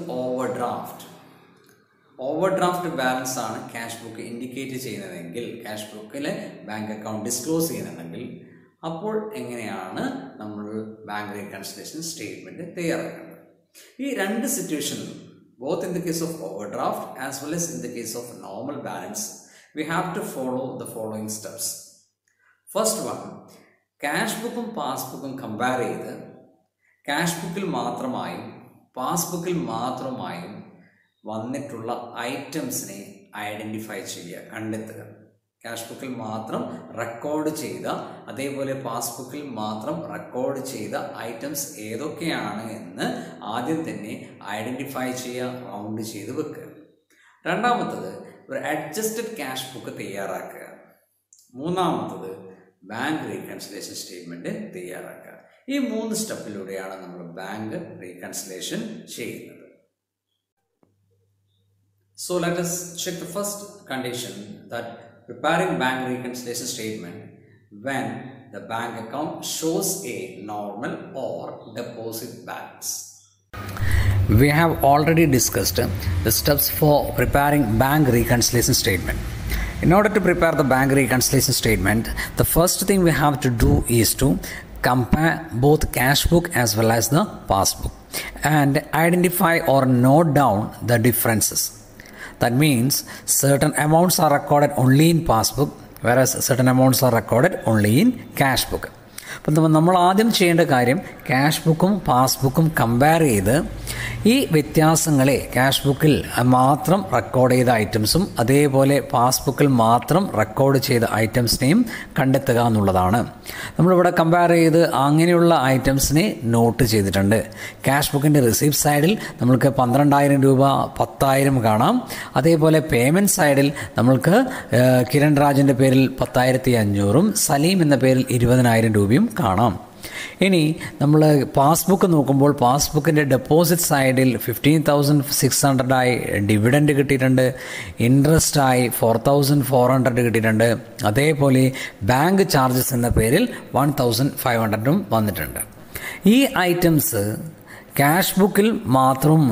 overdraft balance ആണ് ക്യാഷ് ബുക്ക് ഇൻഡിക്കേറ്റ് ചെയ്യുന്നതെങ്കിൽ, ക്യാഷ് ബുക്കിലെ ബാങ്ക് അക്കൗണ്ട് ഡിസ്ക്ലോസ് ചെയ്യുന്നതെങ്കിൽ, അപ്പോൾ എങ്ങനെയാണ് നമ്മൾ ബാങ്ക് റീകൺസിലേഷൻ സ്റ്റേറ്റ്മെൻറ്റ് തയ്യാറാക്കേണ്ടത്? ഈ രണ്ട് സിറ്റുവേഷനിലും both in the case of overdraft as well as in the case of normal balance, we have to follow the following steps. First one, cash ബുക്കും പാസ്ബുക്കും compare ചെയ്ത് cash ബുക്കിൽ മാത്രമായും പാസ്ബുക്കിൽ മാത്രമായും വന്നിട്ടുള്ള ഐറ്റംസിനെ ഐഡൻറ്റിഫൈ ചെയ്യുക, കണ്ടെത്തുക. Cash ബുക്കിൽ മാത്രം റെക്കോർഡ് ചെയ്ത, അതേപോലെ പാസ്ബുക്കിൽ മാത്രം റെക്കോർഡ് ചെയ്ത ഐറ്റംസ് ഏതൊക്കെയാണ് എന്ന് ആദ്യം തന്നെ ഐഡൻറ്റിഫൈ ചെയ്യുക, റൗണ്ട് ചെയ്ത് വെക്കുക. രണ്ടാമത്തത് ഒരു അഡ്ജസ്റ്റഡ് ക്യാഷ് ബുക്ക് തയ്യാറാക്കുക. മൂന്നാമത്തത് ബാങ്ക് റീകൺസിലേഷൻ സ്റ്റേറ്റ്മെൻറ്റ് തയ്യാറാക്കുക. ഈ 3 സ്റ്റെപ്പിലൂടെയാണ് നമ്മൾ ബാങ്ക് റീകൺസിലേഷൻ ചെയ്യുന്നത്. So let us check the first condition, that preparing bank reconciliation statement when the bank account shows a normal or deposit balance. We have already discussed the steps for preparing bank reconciliation statement. In order to prepare the bank reconciliation statement, the first thing we have to do is to compare both cash book as well as the passbook and identify or note down the differences. That means certain amounts are recorded only in passbook, whereas certain amounts are recorded only in cash book. അപ്പം നമ്മൾ ആദ്യം ചെയ്യേണ്ട കാര്യം cash ബുക്കും പാസ്ബുക്കും compare ചെയ്ത് ഈ വ്യത്യാസങ്ങളെ cash ബുക്കിൽ മാത്രം റെക്കോർഡ് ചെയ്ത ഐറ്റംസും അതേപോലെ പാസ്ബുക്കിൽ മാത്രം റെക്കോർഡ് ചെയ്ത ഐറ്റംസിനെയും കണ്ടെത്തുക എന്നുള്ളതാണ്. നമ്മളിവിടെ കമ്പയർ ചെയ്ത് അങ്ങനെയുള്ള ഐറ്റംസിനെ നോട്ട് ചെയ്തിട്ടുണ്ട്. ക്യാഷ് ബുക്കിൻ്റെ റിസീപ്റ്റ് സൈഡിൽ നമ്മൾക്ക് 12,000 രൂപ 10,000 കാണാം. അതേപോലെ പേയ്മെൻറ്റ് സൈഡിൽ നമ്മൾക്ക് കിരൺ രാജിൻ്റെ പേരിൽ 10,500 സലീം എന്ന പേരിൽ 20,000 രൂപയും കാണാം. ഇനി നമ്മൾ പാസ്ബുക്ക് നോക്കുമ്പോൾ പാസ്ബുക്കിൻ്റെ ഡെപ്പോസിറ്റ് സൈഡിൽ 15,600 ഡിവിഡൻഡ് കിട്ടിയിട്ടുണ്ട്, ഇൻട്രസ്റ്റായി 4,400 കിട്ടിയിട്ടുണ്ട്, അതേപോലെ ബാങ്ക് ചാർജസ് എന്ന പേരിൽ 1,500 വന്നിട്ടുണ്ട്. ഈ ഐറ്റംസ് ക്യാഷ് ബുക്കിൽ മാത്രവും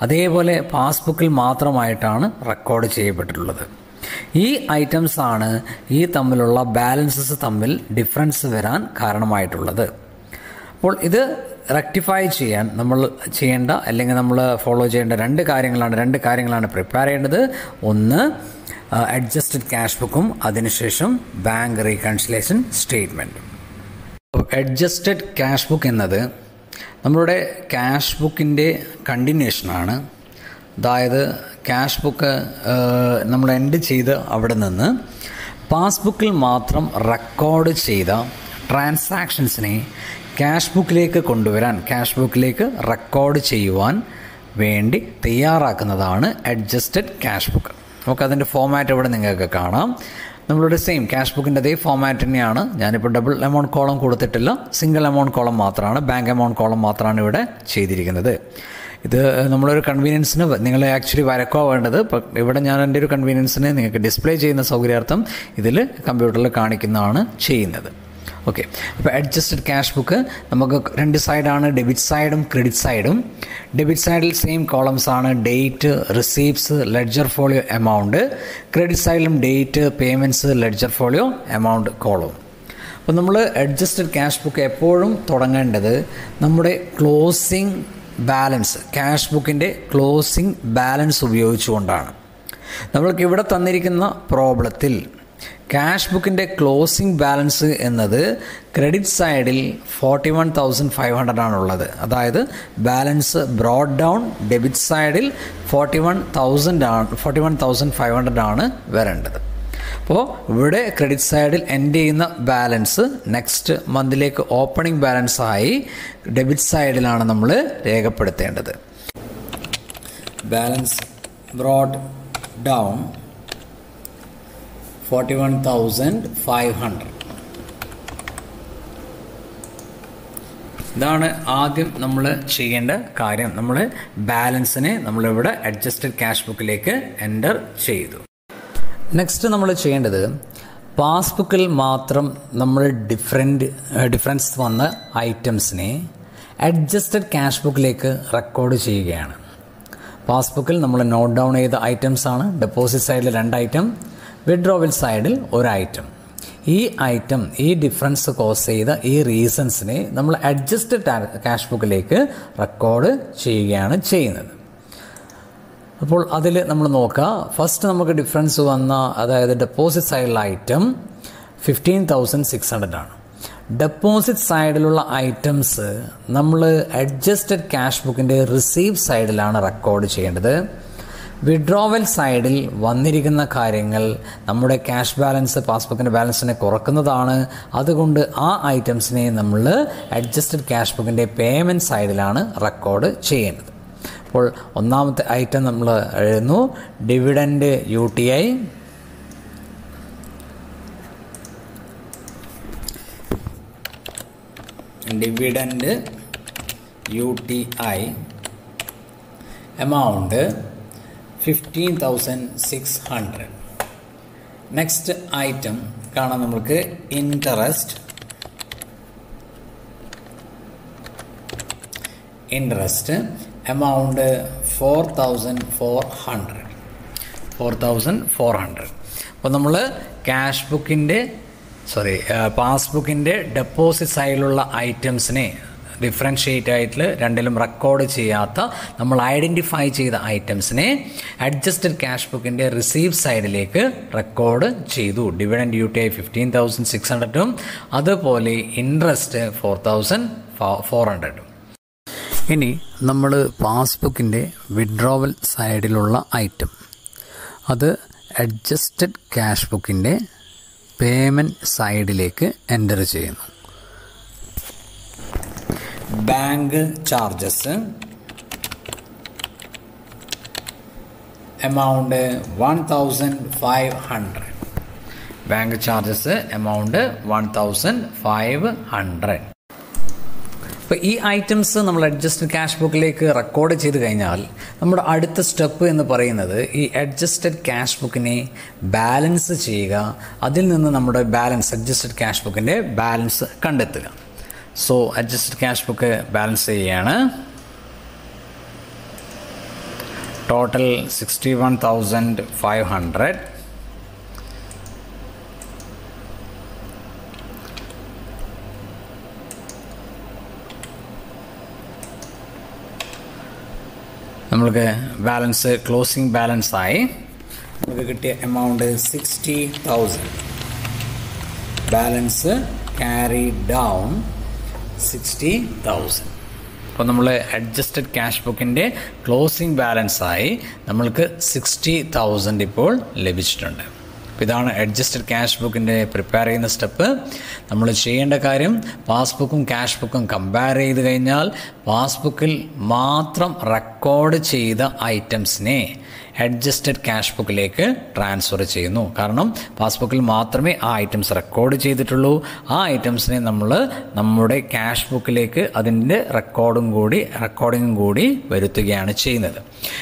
അതേപോലെ പാസ്ബുക്കിൽ മാത്രമായിട്ടാണ് റെക്കോർഡ് ചെയ്യപ്പെട്ടിട്ടുള്ളത്. ഈ ഐറ്റംസ് ആണ് ഈ തമ്മിലുള്ള ബാലൻസസ് തമ്മിൽ ഡിഫറൻസ് വരാൻ കാരണമായിട്ടുള്ളത്. അപ്പോൾ ഇത് റെക്ടിഫൈ ചെയ്യാൻ നമ്മൾ ചെയ്യേണ്ട അല്ലെങ്കിൽ നമ്മൾ ഫോളോ ചെയ്യേണ്ട രണ്ട് കാര്യങ്ങളാണ് പ്രിപ്പയർ ചെയ്യേണ്ടത്. ഒന്ന് അഡ്ജസ്റ്റഡ് ക്യാഷ് ബുക്കും അതിനുശേഷം ബാങ്ക് റീകൺസിലേഷൻ സ്റ്റേറ്റ്മെൻറ്റും. അഡ്ജസ്റ്റഡ് ക്യാഷ് ബുക്ക് എന്നത് നമ്മളുടെ ക്യാഷ് ബുക്കിൻ്റെ കണ്ടിന്യൂഷനാണ്. അതായത് ക്യാഷ് ബുക്ക് നമ്മൾ എൻഡ് ചെയ്ത് അവിടെ നിന്ന് പാസ്ബുക്കിൽ മാത്രം റെക്കോർഡ് ചെയ്ത ട്രാൻസാക്ഷൻസിനെ ക്യാഷ് ബുക്കിലേക്ക് കൊണ്ടുവരാൻ, ക്യാഷ് ബുക്കിലേക്ക് റെക്കോർഡ് ചെയ്യുവാൻ വേണ്ടി തയ്യാറാക്കുന്നതാണ് അഡ്ജസ്റ്റഡ് ക്യാഷ് ബുക്ക്. നമുക്ക് അതിൻ്റെ ഫോമാറ്റ് ഇവിടെ നിങ്ങൾക്ക് കാണാം. നമ്മളുടെ സെയിം ക്യാഷ് ബുക്കിൻ്റെ അതേ ഫോമാറ്റ് തന്നെയാണ്. ഞാനിപ്പോൾ ഡബിൾ എമൗണ്ട് കോളം കൊടുത്തിട്ടില്ല, സിംഗിൾ എമൗണ്ട് കോളം മാത്രമാണ്, ബാങ്ക് എമൗണ്ട് കോളം മാത്രമാണ് ഇവിടെ ചെയ്തിരിക്കുന്നത്. ഇത് നമ്മളൊരു കൺവീനിയൻസിന് നിങ്ങൾ ആക്ച്വലി വരക്കോ വേണ്ടത്. ഇപ്പം ഇവിടെ ഞാൻ എൻ്റെ ഒരു കൺവീനിയൻസിന് നിങ്ങൾക്ക് ഡിസ്പ്ലേ ചെയ്യുന്ന സൗകര്യാർത്ഥം ഇതിൽ കമ്പ്യൂട്ടറിൽ കാണിക്കുന്നതാണ് ചെയ്യുന്നത്. ഓക്കെ, അപ്പോൾ അഡ്ജസ്റ്റഡ് ക്യാഷ് ബുക്ക് നമുക്ക് രണ്ട് സൈഡാണ്, ഡെബിറ്റ് സൈഡും ക്രെഡിറ്റ് സൈഡും. ഡെബിറ്റ് സൈഡിൽ സെയിം കോളംസ് ആണ്, date, receipts, ledger folio, amount. Credit സൈഡിലും date, payments, ledger folio, amount കോളവും. അപ്പോൾ നമ്മൾ അഡ്ജസ്റ്റഡ് ക്യാഷ് ബുക്ക് എപ്പോഴും തുടങ്ങേണ്ടത് നമ്മുടെ ക്ലോസിംഗ് ബാലൻസ്, ക്യാഷ് ബുക്കിൻ്റെ ക്ലോസിംഗ് ബാലൻസ് ഉപയോഗിച്ചുകൊണ്ടാണ്. നമ്മൾക്ക് ഇവിടെ തന്നിരിക്കുന്ന പ്രോബ്ലത്തിൽ ക്യാഷ് ബുക്കിൻ്റെ ക്ലോസിംഗ് ബാലൻസ് എന്നത് ക്രെഡിറ്റ് സൈഡിൽ 41,500 ആണുള്ളത്. അതായത് ബാലൻസ് ബ്രോഡ് ഡൗൺ ഡെബിറ്റ് സൈഡിൽ 41,500 ആണ് വരേണ്ടത്. അപ്പോൾ ഇവിടെ ക്രെഡിറ്റ് സൈഡിൽ എൻഡ് ചെയ്യുന്ന ബാലൻസ് നെക്സ്റ്റ് മന്തിലേക്ക് ഓപ്പണിംഗ് ബാലൻസായി ഡെബിറ്റ് സൈഡിലാണ് നമ്മൾ രേഖപ്പെടുത്തേണ്ടത്. Balance broad down 41,500. ഇതാണ് ആദ്യം നമ്മൾ ചെയ്യേണ്ട കാര്യം. നമ്മൾ ബാലൻസിനെ നമ്മളിവിടെ അഡ്ജസ്റ്റഡ് ക്യാഷ് ബുക്കിലേക്ക് എൻ്റർ ചെയ്തു. നെക്സ്റ്റ് നമ്മൾ ചെയ്യേണ്ടത് പാസ്ബുക്കിൽ മാത്രം നമ്മൾ ഡിഫറൻസ് വന്ന ഐറ്റംസിനെ അഡ്ജസ്റ്റഡ് ക്യാഷ് ബുക്കിലേക്ക് റെക്കോർഡ് ചെയ്യുകയാണ്. പാസ്ബുക്കിൽ നമ്മൾ നോട്ട് ഡൗൺ ചെയ്ത ഐറ്റംസ് ആണ്. ഡെപ്പോസിറ്റ് സൈഡിൽ 2 ഐറ്റം, വിഡ്രോവൽ സൈഡിൽ 1 ഐറ്റം. ഈ ഡിഫറൻസ് കോസ് ചെയ്ത ഈ റീസൺസിനെ നമ്മൾ അഡ്ജസ്റ്റഡ് ക്യാഷ് ബുക്കിലേക്ക് റെക്കോർഡ് ചെയ്യുകയാണ് ചെയ്യുന്നത്. അപ്പോൾ അതിൽ നമ്മൾ നോക്കുക. ഫസ്റ്റ് നമുക്ക് ഡിഫറൻസ് വന്ന, അതായത് ഡെപ്പോസിറ്റ് സൈഡിലുള്ള ഐറ്റം 15,600 ആണ്. ഡെപ്പോസിറ്റ് സൈഡിലുള്ള ഐറ്റംസ് നമ്മൾ അഡ്ജസ്റ്റഡ് ക്യാഷ് ബുക്കിൻ്റെ റിസീവ് സൈഡിലാണ് റെക്കോർഡ് ചെയ്യേണ്ടത്. വിഡ്രോവൽ സൈഡിൽ വന്നിരിക്കുന്ന കാര്യങ്ങൾ നമ്മുടെ ക്യാഷ് ബാലൻസ് പാസ്ബുക്കിൻ്റെ ബാലൻസിനെ കുറക്കുന്നതാണ്. അതുകൊണ്ട് ആ ഐറ്റംസിനെ നമ്മൾ അഡ്ജസ്റ്റഡ് ക്യാഷ് ബുക്കിൻ്റെ പേയ്മെൻറ്റ് സൈഡിലാണ് റെക്കോർഡ് ചെയ്യേണ്ടത്. അപ്പോൾ ഒന്നാമത്തെ ഐറ്റം നമ്മൾ എഴുതുന്നു, dividend UTI. Dividend UTI amount 15,600. Next item കാണാം നമുക്ക് ഇൻട്രസ്റ്റ് എമൗണ്ട് 4,400. അപ്പോൾ നമ്മൾ പാസ്ബുക്കിൻ്റെ ഡെപ്പോസിറ്റ് സൈഡിലുള്ള ഐറ്റംസിനെ ഡിഫറൻഷ്യേറ്റ് ആയിട്ട് രണ്ടിലും റെക്കോർഡ് ചെയ്യാത്ത നമ്മൾ ഐഡൻറ്റിഫൈ ചെയ്ത ഐറ്റംസിനെ അഡ്ജസ്റ്റഡ് ക്യാഷ് ബുക്കിൻ്റെ റിസീവ് സൈഡിലേക്ക് റെക്കോർഡ് ചെയ്തു. ഡിവിഡൻഡ് ഡ്യൂട്ടി 15,600 അതുപോലെ ഇൻട്രസ്റ്റ് 4,400. ഇനി നമ്മൾ പാസ്ബുക്കിൻ്റെ വിഡ്രോവൽ സൈഡിലുള്ള ഐറ്റം അത് അഡ്ജസ്റ്റഡ് ക്യാഷ് ബുക്കിൻ്റെ പേയ്മെൻറ്റ് സൈഡിലേക്ക് എൻ്റർ ചെയ്യുന്നു. Bank charges amount 1,500. Bank charges amount 1,500. അപ്പോൾ ഈ ഐറ്റംസ് നമ്മൾ അഡ്ജസ്റ്റഡ് ക്യാഷ് ബുക്കിലേക്ക് റെക്കോർഡ് ചെയ്ത് കഴിഞ്ഞാൽ നമ്മുടെ അടുത്ത സ്റ്റെപ്പ് എന്ന് പറയുന്നത് ഈ അഡ്ജസ്റ്റഡ് ക്യാഷ് ബുക്കിനെ ബാലൻസ് ചെയ്യുക. അതിൽ നിന്ന് നമ്മുടെ ബാലൻസ് അഡ്ജസ്റ്റഡ് ക്യാഷ് ബുക്കിൻ്റെ ബാലൻസ് കണ്ടെത്തുക. So adjusted cash book balance ചെയ്യുകയാണ്. ടോട്ടൽ 61,500. നമ്മൾക്ക് ബാലൻസ് ക്ലോസിംഗ് ബാലൻസായി നമുക്ക് കിട്ടിയ എമൗണ്ട് 60,000. Balance carry down 60,000. അപ്പോൾ നമ്മൾ അഡ്ജസ്റ്റഡ് ക്യാഷ് ബുക്കിൻ്റെ ക്ലോസിംഗ് ബാലൻസായി നമ്മൾക്ക് 60,000 ഇപ്പോൾ ലഭിച്ചിട്ടുണ്ട്. അപ്പോൾ ഇതാണ് അഡ്ജസ്റ്റഡ് ക്യാഷ് ബുക്കിൻ്റെ പ്രിപ്പയർ ചെയ്യുന്ന സ്റ്റെപ്പ്. നമ്മൾ ചെയ്യേണ്ട കാര്യം പാസ്ബുക്കും ക്യാഷ് ബുക്കും കമ്പയർ ചെയ്ത് കഴിഞ്ഞാൽ പാസ്ബുക്കിൽ മാത്രം റെക്കോർഡ് ചെയ്ത ഐറ്റംസിനെ അഡ്ജസ്റ്റഡ് ക്യാഷ് ബുക്കിലേക്ക് ട്രാൻസ്ഫർ ചെയ്യുന്നു. കാരണം പാസ്ബുക്കിൽ മാത്രമേ ആ ഐറ്റംസ് റെക്കോർഡ് ചെയ്തിട്ടുള്ളൂ. ആ ഐറ്റംസിനെ നമ്മൾ നമ്മുടെ ക്യാഷ് ബുക്കിലേക്ക് അതിൻ്റെ റെക്കോർഡിങ്ങും കൂടി വരുത്തുകയാണ് ചെയ്യുന്നത്.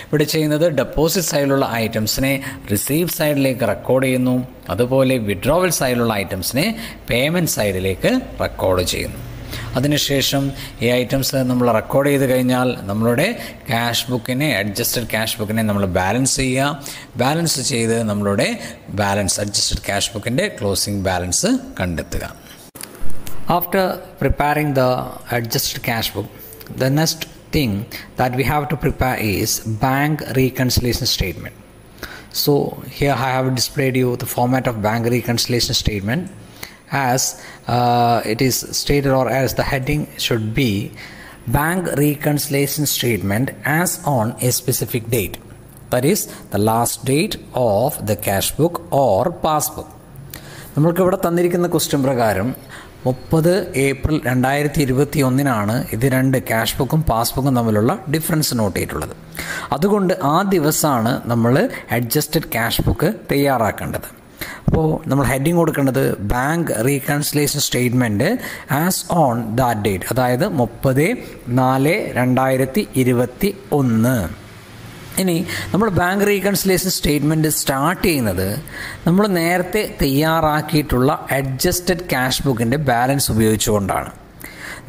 ഇവിടെ ചെയ്യുന്നത് ഡെപ്പോസിറ്റ് സൈഡിലുള്ള ഐറ്റംസിനെ റിസീവ് സൈഡിലേക്ക് റെക്കോർഡ് ചെയ്യുന്നു. അതുപോലെ വിഡ്രോവൽ സൈഡിലുള്ള ഐറ്റംസിനെ പേയ്മെൻറ്റ് സൈഡിലേക്ക് റെക്കോർഡ് ചെയ്യുന്നു. അതിനുശേഷം ഈ ഐറ്റംസ് നമ്മൾ റെക്കോർഡ് ചെയ്ത് കഴിഞ്ഞാൽ നമ്മളുടെ ക്യാഷ് ബുക്കിനെ അഡ്ജസ്റ്റഡ് ക്യാഷ് ബുക്കിനെ നമ്മൾ ബാലൻസ് ചെയ്യുക. ബാലൻസ് ചെയ്ത് നമ്മളുടെ ബാലൻസ് അഡ്ജസ്റ്റഡ് ക്യാഷ് ബുക്കിൻ്റെ ക്ലോസിംഗ് ബാലൻസ് കണ്ടെത്തുക. After preparing the adjusted cash book, the next thing that we have to prepare is bank reconciliation statement. So here I have displayed you the format of bank reconciliation statement as it is stated, or as the heading should be, bank reconciliation statement as on a specific date, that is the last date of the cash book or passbook. നമ്മൾക്ക് ഇവിടെ തന്നിരിക്കുന്ന question പ്രകാരം 30 April 2021 ഇത് രണ്ട് cash ബുക്കും പാസ്ബുക്കും തമ്മിലുള്ള difference not ചെയ്തിട്ടുള്ളത്. അതുകൊണ്ട് ആ ദിവസമാണ് നമ്മൾ അഡ്ജസ്റ്റഡ് ക്യാഷ് ബുക്ക് തയ്യാറാക്കേണ്ടത്. അപ്പോൾ നമ്മൾ ഹെഡിങ് കൊടുക്കേണ്ടത് bank reconciliation statement as on that date, അതായത് 30/4/2021. ഇനി നമ്മൾ ബാങ്ക് റീകൺസിലേഷൻ സ്റ്റേറ്റ്മെൻറ്റ് സ്റ്റാർട്ട് ചെയ്യുന്നത് നമ്മൾ നേരത്തെ തയ്യാറാക്കിയിട്ടുള്ള അഡ്ജസ്റ്റഡ് ക്യാഷ് ബുക്കിൻ്റെ ബാലൻസ് ഉപയോഗിച്ചുകൊണ്ടാണ്.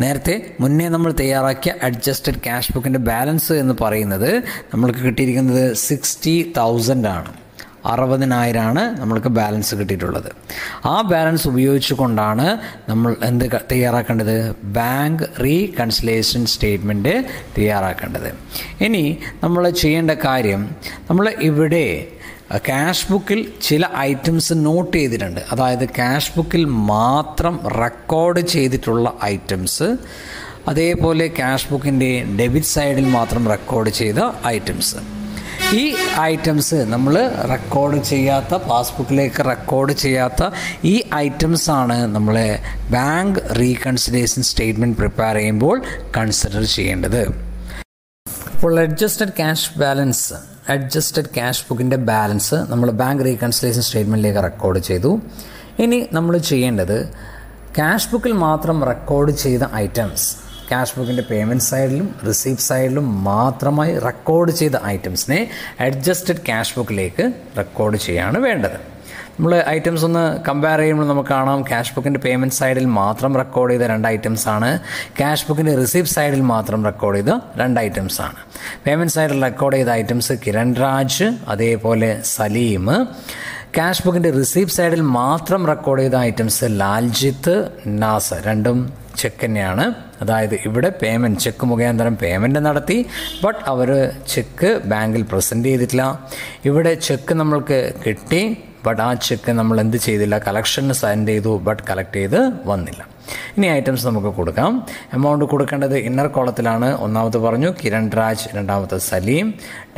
നേരത്തെ മുന്നേ നമ്മൾ തയ്യാറാക്കിയ അഡ്ജസ്റ്റഡ് ക്യാഷ് ബുക്കിൻ്റെ ബാലൻസ് എന്ന് പറയുന്നത് നമ്മൾക്ക് കിട്ടിയിരിക്കുന്നത് 60,000 ആണ്. 60,000 നമ്മൾക്ക് ബാലൻസ് കിട്ടിയിട്ടുള്ളത്. ആ ബാലൻസ് ഉപയോഗിച്ചുകൊണ്ടാണ് നമ്മൾ എന്ത് തയ്യാറാക്കേണ്ടത്? ബാങ്ക് റീകൺസിലേഷൻ സ്റ്റേറ്റ്മെൻറ്റ് തയ്യാറാക്കേണ്ടത്. ഇനി നമ്മൾ ചെയ്യേണ്ട കാര്യം, നമ്മൾ ഇവിടെ ക്യാഷ് ബുക്കിൽ ചില ഐറ്റംസ് നോട്ട് ചെയ്തിട്ടുണ്ട്. അതായത് ക്യാഷ് ബുക്കിൽ മാത്രം റെക്കോർഡ് ചെയ്തിട്ടുള്ള ഐറ്റംസ്, അതേപോലെ ക്യാഷ് ബുക്കിൻ്റെ ഡെബിറ്റ് സൈഡിൽ മാത്രം റെക്കോർഡ് ചെയ്ത ഐറ്റംസ്. ഈ ഐറ്റംസ് നമ്മൾ റെക്കോർഡ് ചെയ്യാത്ത, പാസ്ബുക്കിലേക്ക് റെക്കോർഡ് ചെയ്യാത്ത ഈ ഐറ്റംസാണ് നമ്മൾ ബാങ്ക് റീകൺസിലേഷൻ സ്റ്റേറ്റ്മെൻറ്റ് പ്രിപ്പയർ ചെയ്യുമ്പോൾ കൺസിഡർ ചെയ്യേണ്ടത്. അപ്പോൾ അഡ്ജസ്റ്റഡ് ക്യാഷ് ബുക്കിൻ്റെ ബാലൻസ് നമ്മൾ ബാങ്ക് റീകൺസിലേഷൻ സ്റ്റേറ്റ്മെൻറ്റിലേക്ക് റെക്കോർഡ് ചെയ്തു. ഇനി നമ്മൾ ചെയ്യേണ്ടത് ക്യാഷ് ബുക്കിൽ മാത്രം റെക്കോർഡ് ചെയ്ത ഐറ്റംസ്, ക്യാഷ് ബുക്കിൻ്റെ പേയ്മെൻറ്റ് സൈഡിലും റിസീപ്റ്റ് സൈഡിലും മാത്രമായി റെക്കോർഡ് ചെയ്ത ഐറ്റംസിനെ അഡ്ജസ്റ്റഡ് ക്യാഷ് ബുക്കിലേക്ക് റെക്കോർഡ് ചെയ്യുകയാണ് വേണ്ടത്. നമ്മൾ ഐറ്റംസ് ഒന്ന് കമ്പയർ ചെയ്യുമ്പോൾ നമുക്ക് കാണാം, ക്യാഷ് ബുക്കിൻ്റെ പേയ്മെൻറ്റ് സൈഡിൽ മാത്രം റെക്കോർഡ് ചെയ്ത 2 ഐറ്റംസാണ്, ക്യാഷ് ബുക്കിൻ്റെ റിസീപ്റ്റ് സൈഡിൽ മാത്രം റെക്കോർഡ് ചെയ്ത 2 ഐറ്റംസാണ്. പേയ്മെൻറ്റ് സൈഡിൽ റെക്കോർഡ് ചെയ്ത ഐറ്റംസ് കിരൺ രാജ്, അതേപോലെ സലീം. ക്യാഷ് ബുക്കിൻ്റെ റിസീപ്റ്റ് സൈഡിൽ മാത്രം റെക്കോർഡ് ചെയ്ത ഐറ്റംസ് ലാൽജിത്ത്, നാസർ. രണ്ടും ചെക്ക് തന്നെയാണ്. അതായത് ഇവിടെ പേയ്മെൻറ്റ് ചെക്ക് മുഖാന്തരം പേയ്മെൻറ്റ് നടത്തി, ബട്ട് അവർ ചെക്ക് ബാങ്കിൽ പ്രസൻറ്റ് ചെയ്തിട്ടില്ല. ഇവിടെ ചെക്ക് നമ്മൾക്ക് കിട്ടി, ബട്ട് ആ ചെക്ക് നമ്മൾ എന്ത് ചെയ്തില്ല, കളക്ഷന് സെൻഡ് ചെയ്തു, ബട്ട് കളക്ട് ചെയ്ത് വന്നില്ല. ഇനി ഐറ്റംസ് നമുക്ക് കൊടുക്കാം. എമൗണ്ട് കൊടുക്കേണ്ടത് ഇന്നർ കോളത്തിലാണ്. ഒന്നാമത് പറഞ്ഞു കിരൺ രാജ്, രണ്ടാമത്തെ സലീം.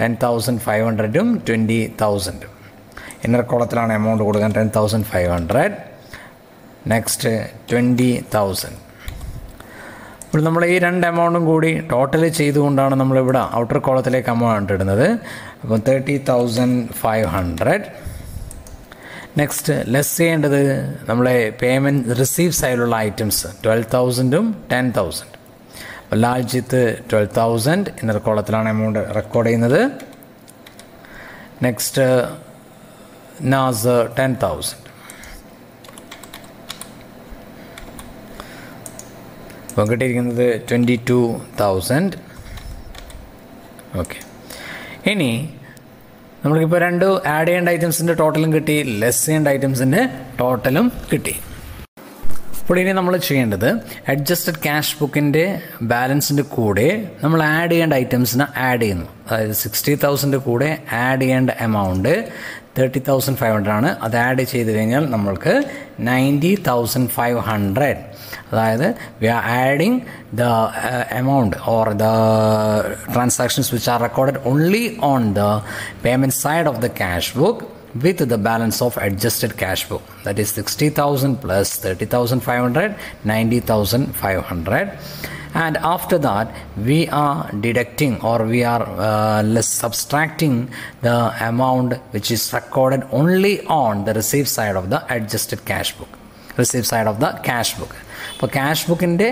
10,500 20,000. ഇന്നർ കോളത്തിലാണ് എമൗണ്ട് കൊടുക്കാൻ 10,500. നെക്സ്റ്റ് 20,000. ഇപ്പോൾ നമ്മൾ ഈ രണ്ട് എമൗണ്ടും കൂടി ടോട്ടൽ ചെയ്തുകൊണ്ടാണ് നമ്മളിവിടെ ഔട്ടർ കോളത്തിലേക്ക് എമൗണ്ട് ഇടുന്നത്. അപ്പം 30,500. നെക്സ്റ്റ് ലെസ് ചെയ്യേണ്ടത് നമ്മളെ പേയ്മെൻറ്റ് റിസീവ് സൈഡിലുള്ള ഐറ്റംസ് 12,000 10,000. അപ്പോൾ ലാൽജിത്ത് 12,000 ഇന്നർ കോളത്തിലാണ് എമൗണ്ട് റെക്കോർഡ് ചെയ്യുന്നത്. നെക്സ്റ്റ് നാസ് 10,000. അപ്പോൾ കിട്ടിയിരിക്കുന്നത് 22,000. ഓക്കെ, ഇനി നമ്മൾക്കിപ്പോൾ രണ്ട് ആഡ് ചെയ്യേണ്ട ഐറ്റംസിൻ്റെ ടോട്ടലും കിട്ടി, ലെസ് ചെയ്യേണ്ട ഐറ്റംസിൻ്റെ ടോട്ടലും കിട്ടി. അപ്പോൾ ഇനി നമ്മൾ ചെയ്യേണ്ടത് അഡ്ജസ്റ്റഡ് ക്യാഷ് ബുക്കിൻ്റെ ബാലൻസിൻ്റെ കൂടെ നമ്മൾ ആഡ് ചെയ്യേണ്ട ഐറ്റംസിനെ ആഡ് ചെയ്യുന്നു. അതായത് 60,000 കൂടെ ആഡ് ചെയ്യേണ്ട എമൗണ്ട് 30,500 ആണ്. അത് ആഡ് ചെയ്ത് കഴിഞ്ഞാൽ നമ്മൾക്ക് 90,500. അതായത് we are adding the amount or the transactions which are recorded only on the payment side of the cash book with the balance of adjusted cash book, that is 60,000 plus 30,500, 90,500. And after that we are deducting or we are subtracting the amount which is recorded only on the receive side of the adjusted cash book, receive side of the cash book. അപ്പോൾ cash ബുക്കിൻ്റെ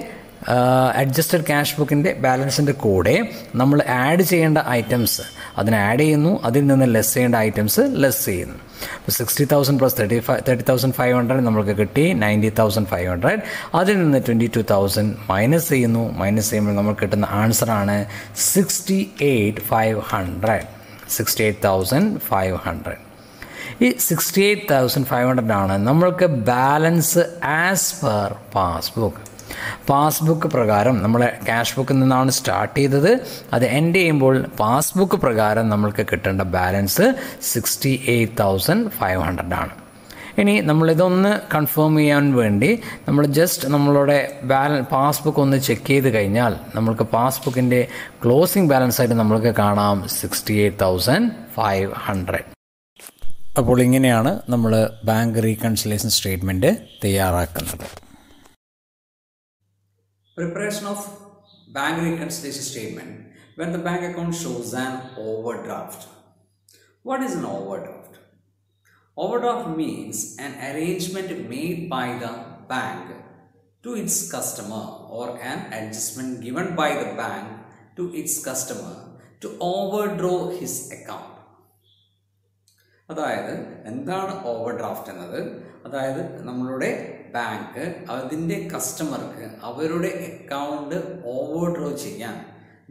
adjusted cash ബുക്കിൻ്റെ ബാലൻസിൻ്റെ കൂടെ നമ്മൾ add ചെയ്യേണ്ട items അതിനെ add ചെയ്യുന്നു, അതിൽ നിന്ന് ലെസ് ചെയ്യേണ്ട ഐറ്റംസ് ലെസ് ചെയ്യുന്നു. അപ്പോൾ 60,000 പ്ലസ് 30,500 നമ്മൾക്ക് കിട്ടി 90,500. അതിൽ നിന്ന് 22,000 മൈനസ് ചെയ്യുന്നു. മൈനസ് ചെയ്യുമ്പോൾ നമുക്ക് കിട്ടുന്ന ആൻസറാണ് 68,500. ഈ 68,500 ആണ് നമ്മൾക്ക് ബാലൻസ് ആസ് പെർ പാസ്ബുക്ക് പ്രകാരം. നമ്മൾ ക്യാഷ് ബുക്കിൽ നിന്നാണ് സ്റ്റാർട്ട് ചെയ്തത്, അത് എൻഡ് ചെയ്യുമ്പോൾ പാസ്ബുക്ക് പ്രകാരം നമ്മൾക്ക് കിട്ടേണ്ട ബാലൻസ് 68,500 ആണ്. ഇനി നമ്മളിതൊന്ന് കൺഫേം ചെയ്യാൻ വേണ്ടി നമ്മൾ ജസ്റ്റ് നമ്മളുടെ പാസ്ബുക്ക് ഒന്ന് ചെക്ക് ചെയ്ത് കഴിഞ്ഞാൽ നമ്മൾക്ക് പാസ്ബുക്കിൻ്റെ ക്ലോസിംഗ് ബാലൻസ് ആയിട്ട് നമ്മൾക്ക് കാണാം 68,500. അപ്പോൾ ഇങ്ങനെയാണ് നമ്മൾ ബാങ്ക് റീകൺസിലേഷൻ സ്റ്റേറ്റ്മെൻറ്റ് തയ്യാറാക്കുന്നത്. Preparation of bank reconciliation statement when the bank account shows an overdraft. What is an overdraft? Overdraft means an arrangement made by the bank to its customer or an adjustment given by the bank to its customer to overdraw his account. അതായത് എന്താണ് overdraft എന്നത്? അതായത് നമ്മളുടെ bank അതിൻ്റെ കസ്റ്റമർക്ക് അവരുടെ account ഓവർഡ്രോ ചെയ്യാൻ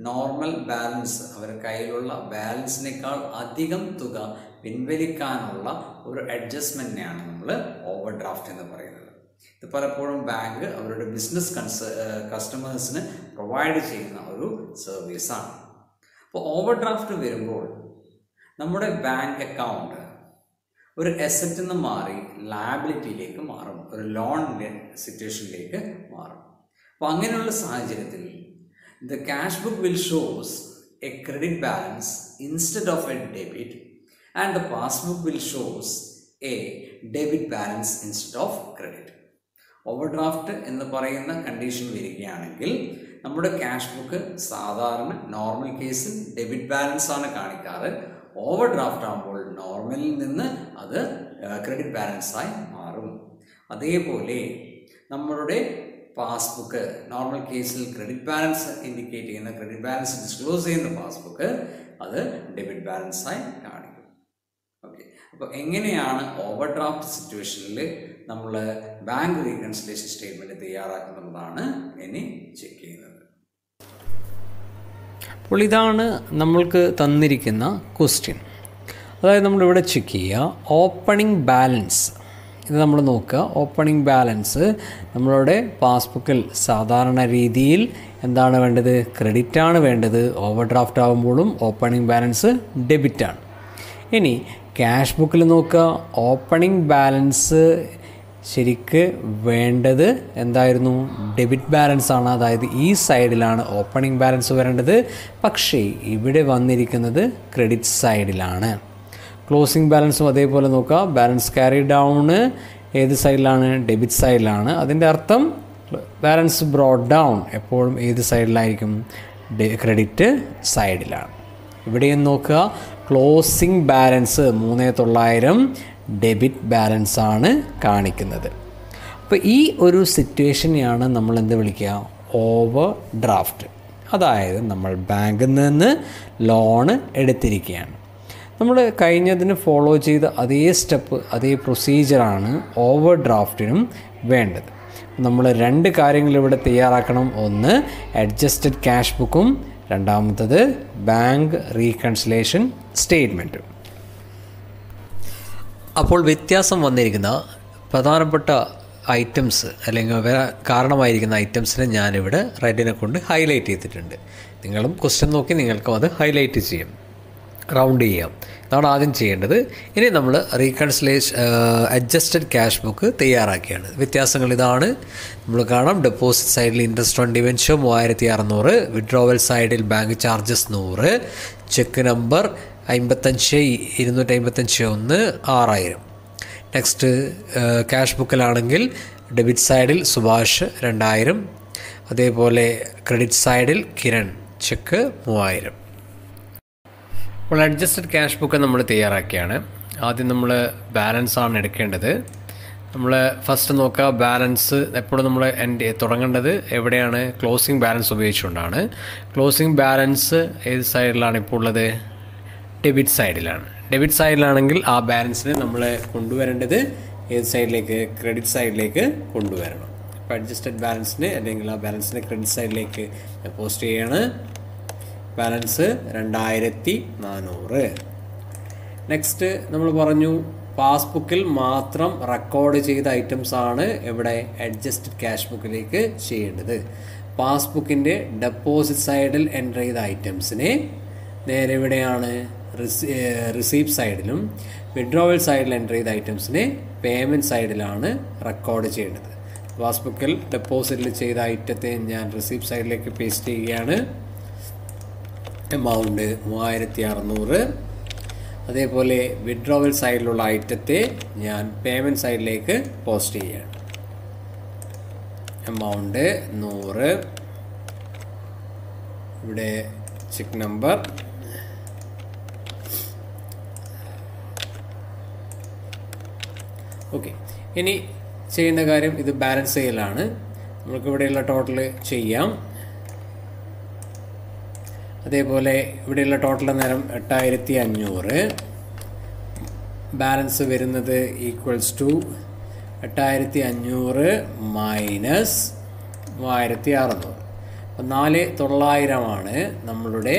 normal balance, അവരുടെ കയ്യിലുള്ള ബാലൻസിനേക്കാൾ അധികം തുക പിൻവലിക്കാനുള്ള ഒരു അഡ്ജസ്റ്റ്മെൻറ്റിനെയാണ് നമ്മൾ ഓവർഡ്രാഫ്റ്റ് എന്ന് പറയുന്നത്. ഇത് പലപ്പോഴും ബാങ്ക് അവരുടെ ബിസിനസ് കസ്റ്റമേഴ്സിന് പ്രൊവൈഡ് ചെയ്യുന്ന ഒരു സർവീസാണ്. അപ്പോൾ ഓവർഡ്രാഫ്റ്റ് വരുമ്പോൾ നമ്മുടെ ബാങ്ക് അക്കൗണ്ട് ഒരു അസറ്റിൽ നിന്ന് മാറി ലയബിലിറ്റിയിലേക്ക് മാറും, ഒരു ലോണിൻ്റെ സിറ്റുവേഷനിലേക്ക് മാറും. അപ്പോൾ അങ്ങനെയുള്ള സാഹചര്യത്തിൽ the cash book will shows A credit balance instead of A debit and the passbook will shows A debit balance instead of credit. Overdraft എന്ന് പറയുന്ന കണ്ടീഷൻ വരികയാണെങ്കിൽ നമ്മുടെ ക്യാഷ് ബുക്ക് സാധാരണ നോർമൽ കേസിൽ ഡെബിറ്റ് ബാലൻസ് ആണ് കാണിക്കാറ്. ഓവർഡ്രാഫ്റ്റ് ആകുമ്പോൾ നോർമലിൽ നിന്ന് അത് ക്രെഡിറ്റ് ബാലൻസായി മാറും. അതേപോലെ നമ്മളുടെ പാസ്ബുക്ക് നോർമൽ കേസിൽ ക്രെഡിറ്റ് ബാലൻസ് ഇൻഡിക്കേറ്റ് ചെയ്യുന്ന, ക്രെഡിറ്റ് ബാലൻസ് ഡിസ്ക്ലോസ് ചെയ്യുന്ന പാസ്ബുക്ക് അത് ഡെബിറ്റ് ബാലൻസായി കാണിക്കും. ഓക്കെ, അപ്പോൾ എങ്ങനെയാണ് ഓവർഡ്രാഫ്റ്റ് സിറ്റുവേഷനിൽ നമ്മൾ ബാങ്ക് റീകൺസിലേഷൻ സ്റ്റേറ്റ്മെൻറ്റ് തയ്യാറാക്കുന്നതാണ് ഇനി ചെക്ക് ചെയ്യുന്നത്. അപ്പോൾ ഇതാണ് നമ്മൾക്ക് തന്നിരിക്കുന്ന ക്വസ്റ്റ്യൻ. അതായത് നമ്മളിവിടെ ചെക്ക് ചെയ്യുക, ഓപ്പണിംഗ് ബാലൻസ് ഇത് നമ്മൾ നോക്കുക. ഓപ്പണിംഗ് ബാലൻസ് നമ്മളുടെ പാസ്ബുക്കിൽ സാധാരണ രീതിയിൽ എന്താണ് വേണ്ടത്? ക്രെഡിറ്റാണ് വേണ്ടത്. ഓവർ ഡ്രാഫ്റ്റ് ആകുമ്പോഴും ഓപ്പണിംഗ് ബാലൻസ് ഡെബിറ്റാണ്. ഇനി ക്യാഷ് ബുക്കിൽ നോക്കുക. ഓപ്പണിംഗ് ബാലൻസ് ശരിക്ക് വേണ്ടത് എന്തായിരുന്നു? ഡെബിറ്റ് ബാലൻസ് ആണ്. അതായത് ഈ സൈഡിലാണ് ഓപ്പണിംഗ് ബാലൻസ് വരേണ്ടത്. പക്ഷേ ഇവിടെ വന്നിരിക്കുന്നത് ക്രെഡിറ്റ് സൈഡിലാണ്. ക്ലോസിംഗ് ബാലൻസും അതേപോലെ നോക്കുക. ബാലൻസ് ക്യാരി ഡൗൺ ഏത് സൈഡിലാണ്? ഡെബിറ്റ് സൈഡിലാണ്. അതിൻ്റെ അർത്ഥം ബാലൻസ് ബ്രോട്ട് ഡൗൺ എപ്പോഴും ഏത് സൈഡിലായിരിക്കും? ക്രെഡിറ്റ് സൈഡിലാണ്. ഇവിടെയും നോക്കുക. ക്ലോസിംഗ് ബാലൻസ് 3900 ഡെബിറ്റ് ബാലൻസ് ആണ് കാണിക്കുന്നത്. അപ്പോൾ ഈ ഒരു സിറ്റുവേഷനെയാണ് നമ്മൾ എന്ത് വിളിക്കുക? Over draft. അതായത് നമ്മൾ ബാങ്കിൽ നിന്ന് ലോണ് എടുത്തിരിക്കുകയാണ്. നമ്മൾ കഴിഞ്ഞതിന് ഫോളോ ചെയ്ത അതേ സ്റ്റെപ്പ്, അതേ പ്രൊസീജിയറാണ് ഓവർ ഡ്രാഫ്റ്റിനും വേണ്ടത്. നമ്മൾ 2 കാര്യങ്ങൾ ഇവിടെ തയ്യാറാക്കണം. ഒന്ന് അഡ്ജസ്റ്റഡ് ക്യാഷ് ബുക്കും, രണ്ടാമത്തത് ബാങ്ക് റീകൺസിലേഷൻ സ്റ്റേറ്റ്മെൻറ്റും. അപ്പോൾ വ്യത്യാസം വന്നിരിക്കുന്ന പ്രധാനപ്പെട്ട ഐറ്റംസ് അല്ലെങ്കിൽ കാരണമായിരിക്കുന്ന ഐറ്റംസിനെ ഞാനിവിടെ റെഡിനെ കൊണ്ട് ഹൈലൈറ്റ് ചെയ്തിട്ടുണ്ട്. നിങ്ങളും ക്വസ്റ്റ്യൻ നോക്കി നിങ്ങൾക്കും അത് ഹൈലൈറ്റ് ചെയ്യാം, റൗണ്ട് ചെയ്യാം. ഇതാണ് ആദ്യം ചെയ്യേണ്ടത്. ഇനി നമ്മൾ അഡ്ജസ്റ്റഡ് ക്യാഷ് ബുക്ക് തയ്യാറാക്കിയാണ്. വ്യത്യാസങ്ങൾ ഇതാണ്. നമ്മൾ കാണാം. ഡെപ്പോസിറ്റ് സൈഡിൽ ഇൻട്രസ്റ്റ് ഓൺ ഡിവെൻചർ 3600, വിഡ്രോവൽ സൈഡിൽ bank charges 100, cheque number 55-255-1 6000. Next cash ബുക്കിലാണെങ്കിൽ ഡെബിറ്റ് സൈഡിൽ സുഭാഷ് 2000, അതേപോലെ ക്രെഡിറ്റ് സൈഡിൽ കിരൺ ചെക്ക് 3000. അപ്പോൾ അഡ്ജസ്റ്റഡ് ക്യാഷ് ബുക്ക് നമ്മൾ തയ്യാറാക്കിയാണ്. ആദ്യം നമ്മൾ ബാലൻസ് ആണ് എടുക്കേണ്ടത്. നമ്മൾ ഫസ്റ്റ് നോക്കുക. ബാലൻസ് എപ്പോഴും നമ്മൾ തുടങ്ങേണ്ടത് എവിടെയാണ്? ക്ലോസിംഗ് ബാലൻസ് ഉപയോഗിച്ചുകൊണ്ടാണ്. ക്ലോസിംഗ് ബാലൻസ് ഏത് സൈഡിലാണ് ഇപ്പോൾ ഉള്ളത്? ഡെബിറ്റ് സൈഡിലാണ്. ഡെബിറ്റ് സൈഡിലാണെങ്കിൽ ആ ബാലൻസിനെ നമ്മൾ കൊണ്ടുവരേണ്ടത് ഏത് സൈഡിലേക്ക്? ക്രെഡിറ്റ് സൈഡിലേക്ക് കൊണ്ടുവരണം. അപ്പോൾ അഡ്ജസ്റ്റഡ് ബാലൻസിന് അല്ലെങ്കിൽ ആ ബാലൻസിനെ ക്രെഡിറ്റ് സൈഡിലേക്ക് പോസ്റ്റ് ചെയ്യാണ്. ബാലൻസ് 2400. നെക്സ്റ്റ് നമ്മൾ പറഞ്ഞു പാസ്ബുക്കിൽ മാത്രം റെക്കോർഡ് ചെയ്ത ഐറ്റംസ് ആണ് ഇവിടെ അഡ്ജസ്റ്റഡ് ക്യാഷ് ബുക്കിലേക്ക് ചെയ്യേണ്ടത്. പാസ്ബുക്കിൻ്റെ ഡെപ്പോസിറ്റ് സൈഡിൽ എൻ്റർ ചെയ്ത ഐറ്റംസിനെ നേരെ എവിടെയാണ്? റിസീപ്റ്റ് സൈഡിലും വിഡ്രോവൽ സൈഡിൽ എൻ്റർ ചെയ്ത ഐറ്റംസിനെ പേയ്മെൻറ്റ് സൈഡിലാണ് റെക്കോർഡ് ചെയ്യേണ്ടത്. പാസ്ബുക്കിൽ ഡെപ്പോസിറ്റിൽ ചെയ്ത ഐറ്റത്തെ ഞാൻ റിസീപ്റ്റ് സൈഡിലേക്ക് പേസ്റ്റ് ചെയ്യുകയാണ്. എമൗണ്ട് 3600. അതേപോലെ വിഡ്രോവൽ സൈഡിലുള്ള ഐറ്റത്തെ ഞാൻ പേയ്മെൻറ്റ് സൈഡിലേക്ക് പോസ്റ്റ് ചെയ്യുകയാണ്. എമൗണ്ട് 100. ഇവിടെ ചെക്ക് നമ്പർ. ഓക്കെ. ഇനി ചെയ്യുന്ന കാര്യം ഇത് ബാലൻസ് ചെയ്യലാണ്. നമുക്ക് ഇവിടെയുള്ള ടോട്ടൽ ചെയ്യാം. അതേപോലെ ഇവിടെയുള്ള ടോട്ടൽ നേരം 8500. ബാലൻസ് വരുന്നത് ഈക്വൽസ് ടു 8500 മൈനസ് 3600. അപ്പം 4900 നമ്മളുടെ